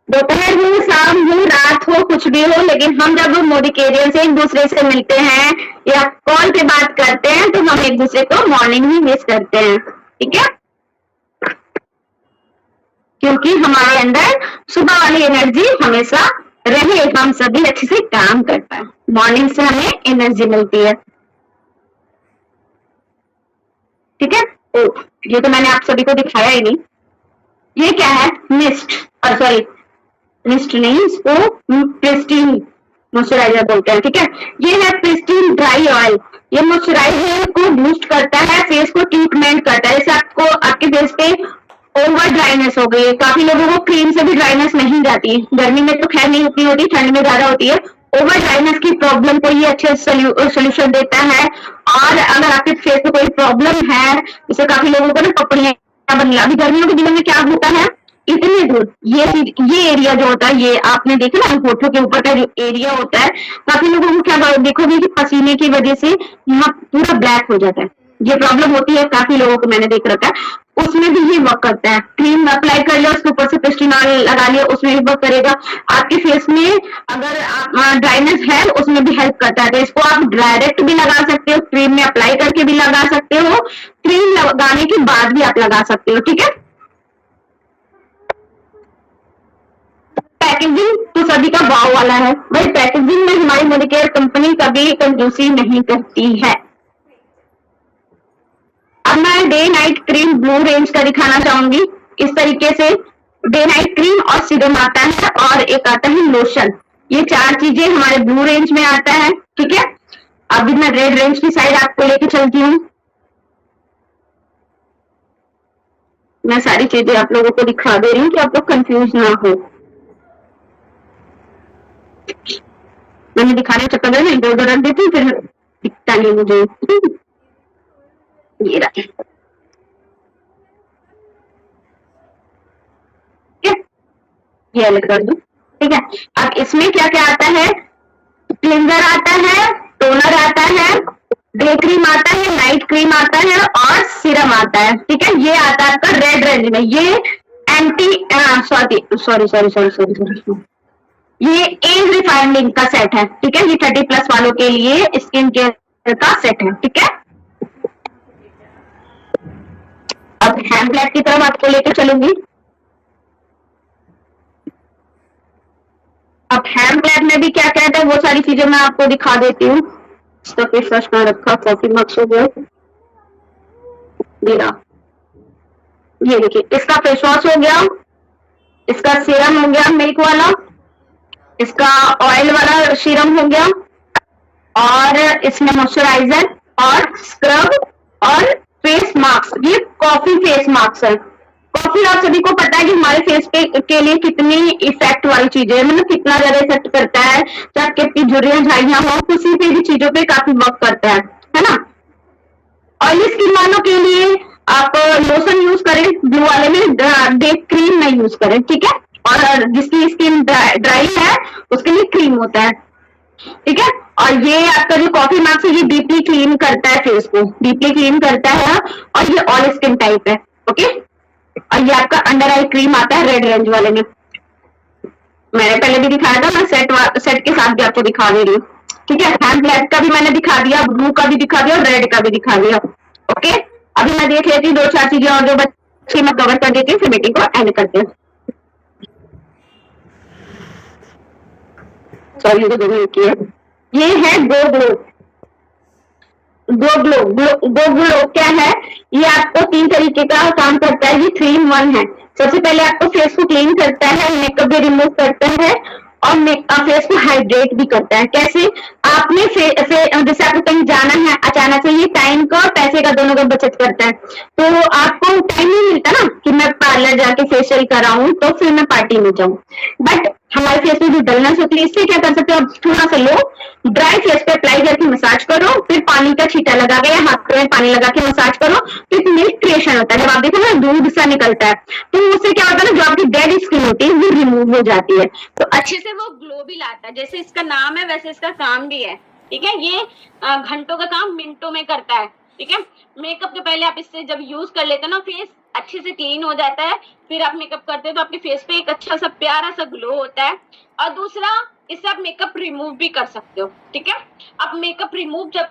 दोपहर हो, शाम हो, रात हो, कुछ भी हो, लेकिन हम जब मोडिकेरियन से एक दूसरे से मिलते हैं या कॉल पे बात करते हैं तो हम एक दूसरे को मॉर्निंग ही विश करते हैं, ठीक है। क्योंकि हमारे अंदर सुबह वाली एनर्जी हमेशा रहे, हम सभी अच्छे से काम कर पाए, मॉर्निंग से हमें एनर्जी मिलती है, ठीक है। तो ये तो मैंने आप सभी को दिखाया ही नहीं, ये क्या है? मिस्ट, और सॉरी मिस्ट नहीं, इसको प्रिस्टीन मॉइस्चराइजर बोलते हैं, ठीक है। ये है प्रिस्टीन ड्राई ऑयल, ये मॉइस्चराइजर को बूस्ट करता है, फेस को ट्रीटमेंट करता है। जैसे आपको आपके फेस पे ओवर ड्राइनेस हो गई है, काफी लोगों को क्रीम से भी ड्राइनेस नहीं जाती, गर्मी में तो खैर नहीं उतनी होती, ठंड में ज्यादा होती है। ओवर ड्राइनेस की प्रॉब्लम को ये अच्छे सोल्यूशन देता है। और अगर आपके फेस पे कोई प्रॉब्लम है, जैसे काफी लोगों को ना पपड़ियां बनना, अभी गर्मियों के दिनों में क्या होता है, इतनी दूर ये एरिया जो होता है, ये आपने देखा ना होठों के ऊपर का जो एरिया होता है, काफी लोगों को क्या देखोगे कि पसीने की वजह से यहाँ पूरा ब्लैक हो जाता है, ये प्रॉब्लम होती है काफी लोगों को, मैंने देख रखा है। उसमें भी ये वर्क करता है। क्रीम अप्लाई कर लिया, उसके ऊपर से प्रिस्टीनॉल लगा लिया, उसमें भी वर्क करेगा। आपके फेस में अगर ड्राइनेस है उसमें भी हेल्प करता है। तो इसको आप डायरेक्ट भी लगा सकते हो, क्रीम में अप्लाई करके भी लगा सकते हो, क्रीम लगाने के बाद भी आप लगा सकते हो, ठीक है। पैकेजिंग तो सभी का वाव वाला है भाई, पैकेजिंग में हमारी मेडिकेयर कंपनी कभी कंजूसी नहीं करती है। अब मैं day night cream blue range का दिखाना चाहूंगी। इस तरीके से डे नाइट क्रीम और सीरम आता है, और एक आता है लोशन। ये चार चीजें हमारे ब्लू रेंज में आता है, ठीक है। अभी मैं रेड रेंज की साइड आपको लेके चलती हूँ। मैं सारी चीजें आप लोगों को दिखा दे रही हूँ कि आप लोग कंफ्यूज ना हो। मैंने दिखाने चक्कर में इधर उधर रख देती हूँ, फिर दिखता नहीं मुझे। ये रहा, ये अलग कर दूं, ठीक है। अब इसमें क्या क्या आता है? क्लिंजर आता है, टोनर आता है, डे क्रीम आता है, नाइट क्रीम आता है, और सीरम आता है, ठीक है। ये आता है आपका रेड रेंज में। ये anti sorry sorry sorry sorry ये एज रिफाइनिंग का सेट है, ठीक है। ये 30+ वालों के लिए स्किन केयर का सेट है, ठीक है। अब हैंड ब्लैक की तरफ आपको लेकर चलूंगी। अब हैंड ब्लैक में भी क्या कहता है वो सारी चीजें मैं आपको दिखा देती हूँ। इसका फेस वॉश कहाँ रखा? कॉफी मक्स हो गया, ये देखिए, इसका फेस वॉश हो गया, इसका सीरम हो गया मिल्क वाला, इसका ऑयल वाला सीरम हो गया, और इसमें मॉइस्चराइजर और स्क्रब और फेस मास्क। ये कॉफी फेस मास्क है। कॉफी आप सभी को पता है कि हमारे फेस के लिए कितनी इफेक्ट वाली चीज है, मतलब कितना ज्यादा इफेक्ट करता है, चाहे कितनी झुर्रियां झाइयां हो, किसी भी चीजों पे काफी वर्क करता है ना। ऑयली स्किन वालों के लिए आप लोशन यूज करें ब्लू वाले में, डे क्रीम नहीं यूज करें, ठीक है। और जिसकी स्किन ड्राई है उसके लिए क्रीम होता है, ठीक है। और ये आपका जो कॉफी मास्क है ये डीपली क्लीन करता है, फेस को डीपली क्लीन करता है, और ये ऑल स्किन टाइप है, ओके। और ये आपका अंडर आई क्रीम आता है रेड रेंज वाले में। मैंने पहले भी दिखाया था, मैं सेट के साथ भी आपको दिखा दे रही हूँ, ठीक है। हैंड ब्लैक का भी मैंने दिखा दिया, ब्लू का भी दिखा दिया, और रेड का भी दिखा दिया, ओके। अभी मैं देख लेती हूँ दो चार चीजें और जो बच्चे मैं कवर कर देती हूँ, फिर मीटिंग को एंड करते हैं। सॉरी तो 2 मिनट की है। ये है गो ग्लो। गो ग्लो क्या है? ये आपको 3 तरीके का काम करता है, ये 3 in 1 है। सबसे पहले आपको फेस को क्लीन करता है, मेकअप भी रिमूव करता है, और फेस को हाइड्रेट भी करता है। कैसे? आपने जैसे आपको कहीं जाना है अचानक से, ये टाइम का और पैसे का दोनों का बचत करता है। तो आपको टाइम नहीं मिलता ना कि मैं पार्लर जाके फेशियल कराऊं तो फिर मैं पार्टी में जाऊं, बट हमारे फेस में जो डलनेस होती है, इससे क्या कर सकते हो आप, थोड़ा सा लो ड्राई फेस पे अप्लाई करके मसाज करो, फिर पानी का छींटा लगा के या हाथ में पानी लगा के मसाज करो, तो एक मिल्क क्रिएशन होता है। जब आप देखो ना दूध सा निकलता है, तो उससे क्या होता है ना, जो आपकी डेड स्किन होती है वो रिमूव हो जाती है, तो अच्छे से वो ग्लो भी लाता है। जैसे इसका नाम है वैसे इसका काम भी है, ठीक है। ये घंटों का काम मिनटों में करता है, ठीक है। मेकअप के पहले आप इससे जब यूज कर लेते हो ना, फेस अच्छे से क्लीन हो जाता है, फिर आप मेकअप करते हो तो आपके फेस पे एक अच्छा सा प्यारा सा ग्लो होता है। और दूसरा, इससे आप मेकअप रिमूव भी कर सकते हो, ठीक है। आप मेकअप रिमूव जब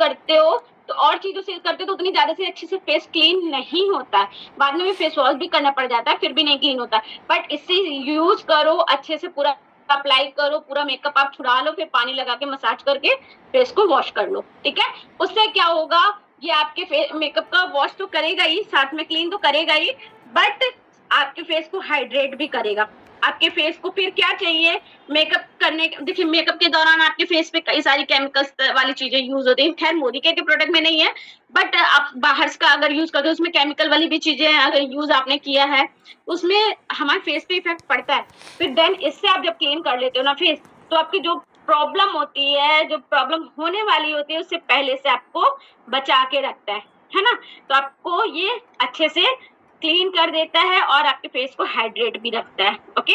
करते हो तो और चीजों से करते हो तो उतनी ज्यादा से अच्छे से फेस क्लीन नहीं होता है, बाद में भी फेस वॉश भी करना पड़ जाता है, फिर भी नहीं क्लीन होता है। बट इससे यूज करो अच्छे से, पूरा अप्लाई करो, पूरा मेकअप आप छुड़ा लो, फिर पानी लगा के मसाज करके फेस को वॉश कर लो, ठीक है। उससे क्या होगा, ये आपके मेकअप का वॉश तो करेगा ही, साथ में क्लीन तो करेगा ही, बट आपके फेस को हाइड्रेट भी करेगा। आपके फेस को फिर क्या चाहिए मेकअप करने, देखिए मेकअप के दौरान आपके फेस पे कई सारी केमिकल्स वाली चीजें यूज होती हैं। खैर मोदी के प्रोडक्ट में नहीं है, बट आप बाहर का अगर यूज करते हो उसमें केमिकल वाली भी चीजें अगर यूज आपने किया है उसमें हमारे फेस पे इफेक्ट पड़ता है। फिर देन इससे आप जब क्लीन कर लेते हो ना फेस, तो आपकी जो प्रॉब्लम होती है, जो प्रॉब्लम होने वाली होती है, उससे पहले से आपको बचा के रखता है ना। तो आपको ये अच्छे से क्लीन कर देता है और आपके फेस को हाइड्रेट भी रखता है। ओके,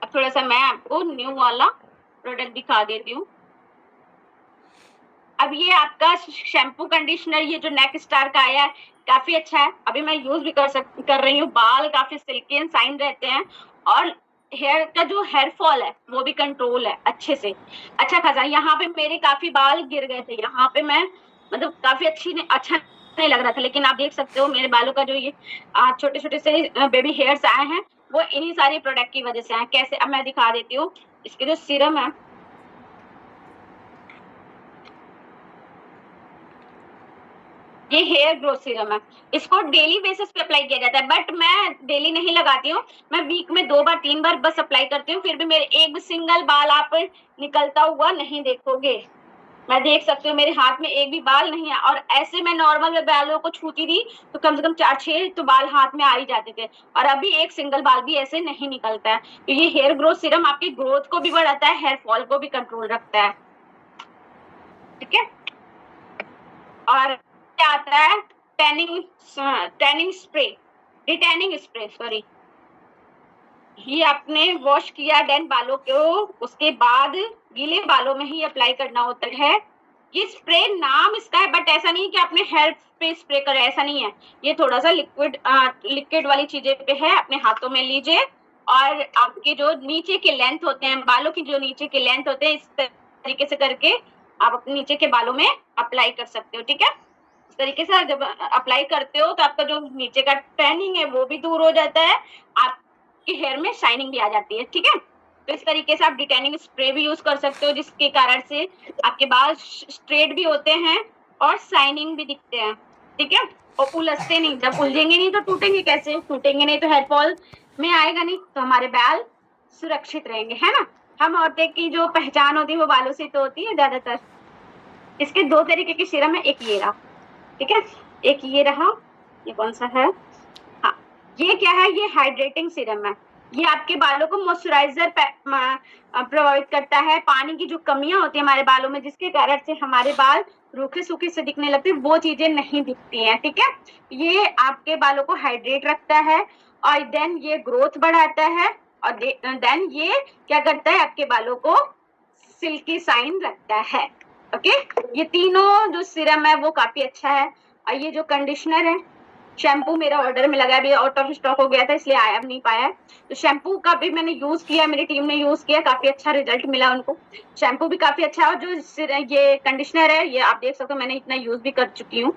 अब थोड़ा सा मैं आपको न्यू वाला प्रोडक्ट दिखा देती हूँ। अब ये आपका शैम्पू कंडीशनर, ये जो नेक स्टार का आया है, काफी अच्छा है। अभी मैं यूज भी कर रही हूँ। बाल काफी सिल्की एंड शाइन रहते हैं और हेयर का जो हेयर फॉल है वो भी कंट्रोल है अच्छे से, अच्छा खासा। यहाँ पे मेरे काफी बाल गिर गए थे, यहाँ पे मैं मतलब काफी अच्छा नहीं लग रहा था, लेकिन आप देख सकते हो मेरे बालों का जो ये छोटे छोटे से बेबी हेयर्स आए हैं वो इन्हीं सारे प्रोडक्ट की वजह से आए। कैसे, अब मैं दिखा देती हूँ। इसके जो सीरम है, ये हेयर ग्रोथ सीरम है। इसको डेली बेसिस पे अप्लाई किया जाता है, बट मैं डेली नहीं लगाती हूँ। मैं वीक में 2 बार 3 बार बस अप्लाई करती हूँ। फिर भी मेरे एक भी सिंगल बाल आप निकलता हुआ नहीं देखोगे। मैं देख सकती हूँ मेरे हाथ में एक भी बाल नहीं है, और ऐसे मैं नॉर्मल बालों को छूती थी तो कम से कम 4-6 तो बाल हाथ में आ ही जाते थे, और अभी एक सिंगल बाल भी ऐसे नहीं निकलता है। तो ये हेयर ग्रोथ सीरम आपकी ग्रोथ को भी बढ़ाता है, हेयर फॉल को भी कंट्रोल रखता है। ठीक है, और क्या आता है, टैनिंग स्प्रे, डिटैनिंग स्प्रे सॉरी। ये आपने वॉश किया देन बालों को उसके बाद गीले बालों में ही अप्लाई करना होता है। ये स्प्रे नाम इसका है, बट ऐसा नहीं कि आपने हेयर पे स्प्रे करें, ऐसा नहीं है। ये थोड़ा सा लिक्विड वाली चीजें पे है। अपने हाथों में लीजिए और आपके जो नीचे के लेंथ होते हैं, बालों की जो नीचे के लेंथ होते हैं, इस तरीके से करके आप अपने नीचे के बालों में अप्लाई कर सकते हो। ठीक है, इस तरीके से जब अप्लाई करते हो तो आपका जो नीचे का टैनिंग है वो भी दूर हो जाता है, आपके हेयर में शाइनिंग भी आ जाती है। ठीक है, तो इस तरीके से आप डिटेनिंग स्प्रे भी यूज कर सकते हो, जिसके कारण से आपके बाल स्ट्रेट भी होते हैं और शाइनिंग भी दिखते हैं। ठीक है, और उलझते नहीं। जब उलझेंगे नहीं तो टूटेंगे कैसे, टूटेंगे नहीं तो हेयर फॉल में आएगा नहीं, तो हमारे बाल सुरक्षित रहेंगे, है ना। हम औरतें की जो पहचान होती है वो बालों से तो होती है ज्यादातर। इसके 2 तरीके के सीरम है, एक ये रहा, ठीक है, एक ये रहा। ये कौन सा है, हाँ ये क्या है, ये हाइड्रेटिंग सीरम है। ये आपके बालों को मॉइस्चराइजर प्रभावित करता है। पानी की जो कमियां होती है हमारे बालों में, जिसके कारण से हमारे बाल रूखे सूखे से दिखने लगते हैं, वो चीजें नहीं दिखती हैं। ठीक है, ये आपके बालों को हाइड्रेट रखता है और देन ये ग्रोथ बढ़ाता है, और देन ये क्या करता है, आपके बालों को सिल्की शाइन रखता है। ओके, ये तीनों जो सीरम है वो काफी अच्छा है। और ये जो कंडीशनर है, शैम्पू मेरा ऑर्डर में लगा, अभी आउट ऑफ स्टॉक हो गया था इसलिए आया नहीं पाया। तो शैम्पू का भी मैंने यूज किया, मेरी टीम ने यूज किया, काफी अच्छा रिजल्ट मिला उनको। शैम्पू भी काफी अच्छा है, और जो ये कंडीशनर है ये आप देख सकते हो, मैंने इतना यूज भी कर चुकी हूँ,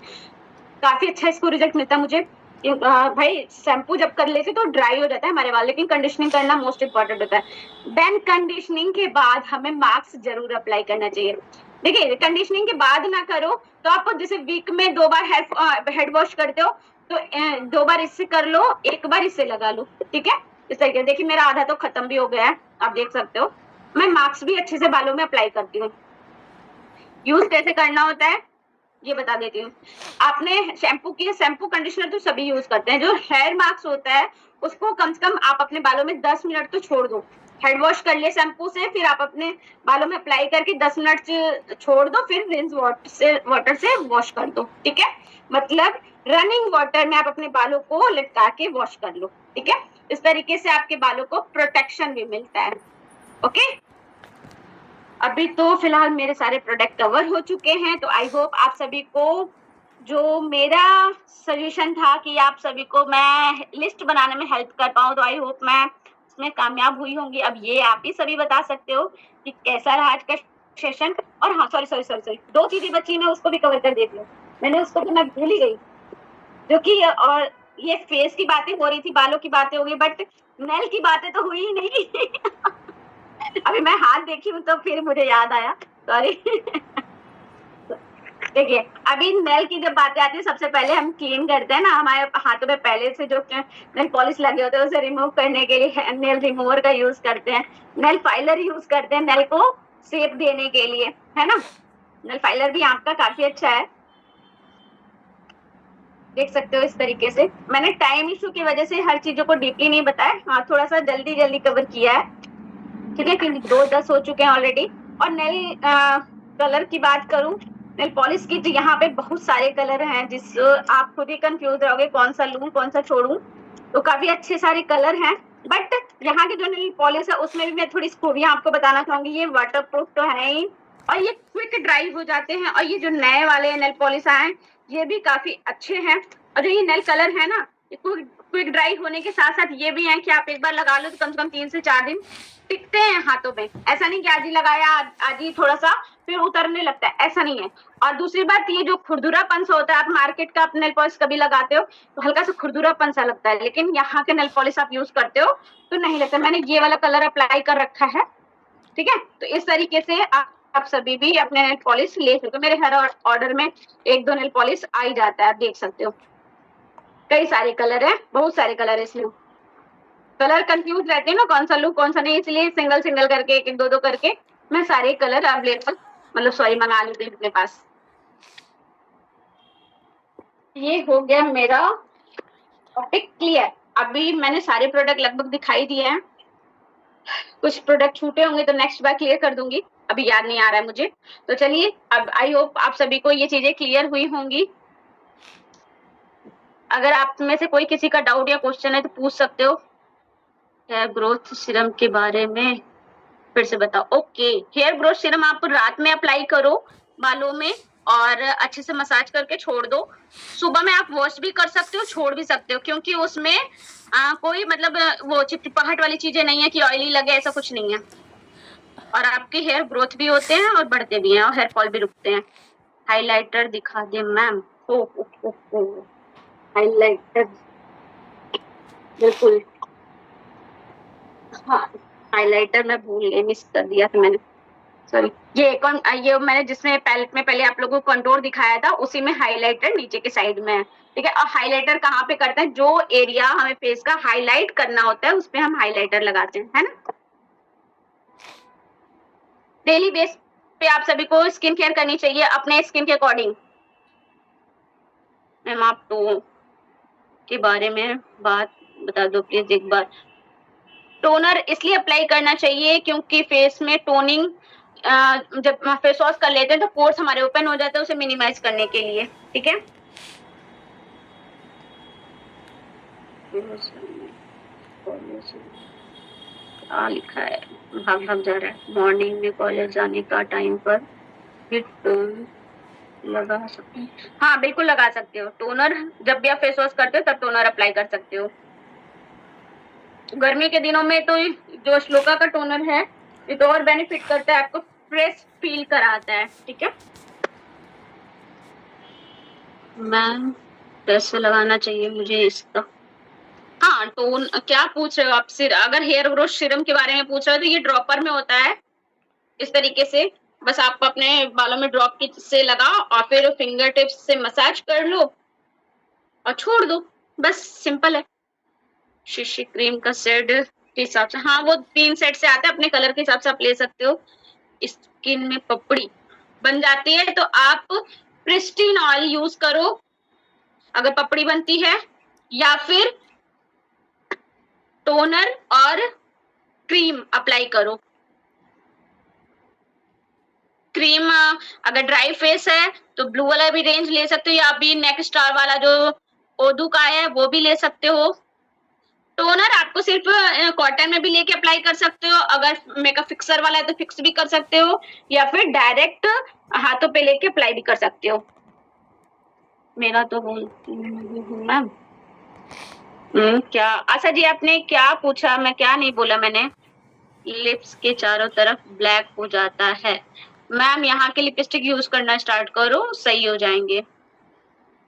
काफी अच्छा इसको रिजल्ट मिलता है मुझे। भाई शैम्पू जब कर लेते तो ड्राई हो जाता है हमारे बाल, लेकिन कंडीशनिंग करना मोस्ट इम्पोर्टेंट होता है। देन कंडीशनिंग के बाद हमें मास्क जरूर अप्लाई करना चाहिए। देखिए कंडीशनिंग के बाद ना करो तो आप जैसे वीक में 2 बार हेड वॉश करते हो तो 2 बार इससे कर लो, 1 बार इससे लगा लो। ठीक है, इस तरीके। देखिए मेरा आधा तो खत्म भी हो गया है, आप देख सकते हो। मैं मास्क भी अच्छे से बालों में अप्लाई करती हूँ। यूज कैसे करना होता है ये बता देती हूँ। आपने शैम्पू की, शैम्पू कंडीशनर तो सभी यूज करते हैं। जो हेयर मास्क होता है उसको कम से कम आप अपने बालों में 10 मिनट तो छोड़ दो। हेड वॉश कर ले शैम्पू से, फिर आप अपने बालों में अप्लाई करके 10 मिनट छोड़ दो, फिर रिंस वाटर से वॉश कर दो। ठीक है, मतलब रनिंग वाटर में आप अपने बालों को लटका के वॉश कर लो। ठीक है, इस तरीके से आपके बालों को प्रोटेक्शन भी मिलता है। ओके, अभी तो फिलहाल मेरे सारे प्रोडक्ट कवर हो चुके हैं, तो आई होप आप सभी को जो मेरा सजेशन था कि आप सभी को मैं लिस्ट बनाने में हेल्प कर पाऊँ, तो आई होप मैं उसमें कामयाब हुई होंगी। अब ये आप ही सभी बता सकते हो कि कैसा रहा आज का सेशन। और हाँ सॉरी 2 चीजें बची, मैं उसको भी कवर कर देती हूँ। मैंने उसको तो मैं भूल ही गई, जो कि और ये फेस की बातें हो रही थी, बालों की बातें हो गई, बट नेल की बातें तो हुई ही नहीं। अभी मैं हाथ देखी हूँ तो फिर मुझे याद आया, सॉरी। देखिए अभी नेल की जब बातें आती है, सबसे पहले हम क्लीन करते हैं ना, हमारे हाथों में पहले से जो नेल पॉलिश लगे होते हैं उसे रिमूव करने के लिए नेल रिमूवर का यूज करते हैं, नेल फाइलर यूज करते हैं नेल को शेप देने के लिए, है ना। नेल फाइलर भी आपका काफी अच्छा है, देख सकते हो इस तरीके से। मैंने टाइम इशू की वजह से हर चीजों को डीपली नहीं बताया, हाँ थोड़ा सा जल्दी जल्दी कवर किया है, ठीक है, क्योंकि 2:10 हो चुके हैं ऑलरेडी। और नेल कलर की बात करूं, नेल पॉलिश की तो यहाँ पे बहुत सारे कलर हैं, जिस आप खुद ही कंफ्यूज रहोगे कौन सा लूं कौन सा छोड़ूं, तो काफी अच्छे सारे कलर हैं। बट यहाँ की जो नेल पॉलिश है उसमें भी मैं थोड़ी खूबियां आपको बताना चाहूंगी। ये वाटर प्रूफ तो है ही, और ये क्विक ड्राई हो जाते हैं, और ये जो नए वाले नेल पॉलिश आए ये भी काफी अच्छे हैं। और जो ये नेल कलर है ना, ये क्विक ड्राई होने के साथ साथ ये भी है कि आप एक बार लगा लो तो कम से कम 3 से 4 दिन टिकते हैं हाथों में। ऐसा नहीं कि आज ही लगाया आज ही थोड़ा सा फिर उतरने लगता है, ऐसा नहीं है। और दूसरी बात, ये जो खुरदुरापन सा होता है, आप मार्केट का नेल पॉलिश कभी लगाते हो तो हल्का सा खुरदुरापन सा लगता है, लेकिन यहाँ के नेल पॉलिश आप यूज करते हो तो नहीं लगता। मैंने ये वाला कलर अप्लाई कर रखा है, ठीक है। तो इस तरीके से आप सभी भी अपने नेल पॉलिश ले सकते हो। मेरे हर ऑर्डर में 1-2 नेल पॉलिश आ ही जाता है, आप देख सकते हो। कई सारे कलर है, बहुत सारे कलर है, इसलिए कलर कंफ्यूज रहते हैं ना कौन सा लूं कौन सा नहीं, इसलिए सिंगल सिंगल करके 1-2 करके मैं सारे कलर अवेलेबल मतलब सॉरी मंगा लेती हूँ अपने पास। ये हो गया मेरा टॉपिक क्लियर। अभी मैंने सारे प्रोडक्ट लगभग दिखाई दिए हैं, कुछ प्रोडक्ट छूटे होंगे तो नेक्स्ट बार क्लियर कर दूंगी, अभी याद नहीं आ रहा है मुझे। तो चलिए, अब आई होप आप सभी को ये चीजें क्लियर हुई होंगी। अगर आप में से कोई किसी का डाउट या क्वेश्चन है तो पूछ सकते हो। हेयर ग्रोथ सीरम के बारे में फिर से बताओ। ओके, हेयर ग्रोथ सीरम आप रात में अप्लाई करो बालों में और अच्छे से मसाज करके छोड़ दो। सुबह में आप वॉश भी कर सकते हो, छोड़ भी सकते हो, क्योंकि उसमें कोई मतलब वो चिपचिपाहट वाली चीजें नहीं है कि ऑयली लगे, ऐसा कुछ नहीं है। और आपके हेयर ग्रोथ भी होते हैं और बढ़ते भी हैं और हेयर फॉल भी रुकते हैं। हाइलाइटर दिखा दे मैम। ओ हाइलाइटर बिल्कुल, हाँ हाइलाइटर मैं भूल गई, मिस कर दिया था मैंने, सॉरी। ये मैंने जिसमें पैलेट में पहले आप लोगों को कंटूर दिखाया था उसी में हाइलाइटर नीचे के साइड में है, ठीक है। और हाइलाइटर कहाँ पे करते हैं, जो एरिया हमें फेस का हाईलाइट करना होता है उस पे हम हाइलाइटर लगाते हैं, है ना। डेली बेस पे आप सभी को स्किन केयर करनी चाहिए अपने स्किन के अकॉर्डिंग। मैम आप तो के बारे में बात बता दो प्लीज एक बार। टोनर इसलिए अप्लाई करना चाहिए क्योंकि फेस में टोनिंग जब फेस वॉश कर लेते हैं तो पोर्स हमारे ओपन हो जाते हैं, उसे मिनिमाइज करने के लिए, ठीक है। क्या लिखा है, भाग भाग जा रहा है। मॉर्निंग में कॉलेज जाने का टाइम पर भी टोन लगा सकते हैं, हाँ बिल्कुल लगा सकते हो। टोनर जब भी आप फेस वॉश करते हो तब टोनर अप्लाई कर सकते हो। गर्मी के दिनों में तो जो श्लोका का टोनर है ये तो और बेनिफिट करता है, आपको फ्रेश फील कराता है, ठीक है। मैम कैसे लगाना चाहिए मुझे इसका, हाँ टोन क्या पूछ रहे हो आप, सिर अगर हेयर ग्रोथ सीरम के बारे में पूछ रहे हो तो ये ड्रॉपर में होता है इस तरीके से। बस आप अपने बालों में ड्रॉप से लगाओ और फिर फिंगर टिप्स से मसाज कर लो और छोड़ दो, बस सिंपल है। शीशी क्रीम का सेट के हिसाब से, हाँ वो 3 सेट से आता है, अपने कलर के हिसाब से आप ले सकते हो। स्किन में पपड़ी बन जाती है तो आप प्रिस्टीन ऑयल यूज करो अगर पपड़ी बनती है, या फिर टोनर और क्रीम अप्लाई करो। क्रीम अगर ड्राई फेस है तो ब्लू वाला भी रेंज ले सकते हो, या अभी नेक्स्ट स्टार वाला जो ओदू का है वो भी ले सकते हो। टोनर आपको सिर्फ कॉटन में भी लेके अप्लाई कर सकते हो, अगर मेकअप फिक्सर वाला है तो फिक्स भी कर सकते हो, या फिर डायरेक्ट हाथों पे लेके अप्लाई भी कर सकते हो। मेरा तो मैम क्या आशा जी आपने क्या पूछा, मैं क्या नहीं बोला मैंने। लिप्स के चारों तरफ ब्लैक हो जाता है मैम, यहाँ के लिपस्टिक यूज करना स्टार्ट करो सही हो जाएंगे।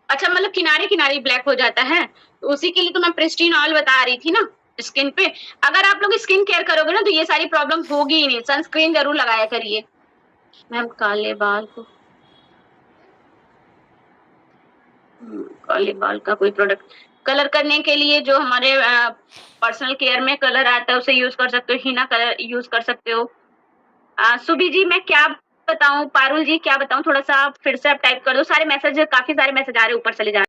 अच्छा मतलब किनारे किनारे ब्लैक हो जाता है, तो उसी के लिए तो मैं प्रिस्टीन ऑयल बता रही थी ना स्किन पे। अगर आप लोग स्किन केयर करोगे ना तो ये सारी प्रॉब्लम होगी ही नहीं। सनस्क्रीन जरूर लगाया करिए। मैम काले बाल को काले बाल का कोई प्रोडक्ट कलर करने के लिए जो हमारे पर्सनल केयर में कलर आता है उसे यूज कर सकते हो, हीना कलर यूज कर सकते हो। सुबी जी मैं क्या बताऊं, पारुल जी क्या बताऊं, थोड़ा सा फिर से आप टाइप कर दो, सारे मैसेज काफी सारे मैसेज आ रहे हैं ऊपर चले जा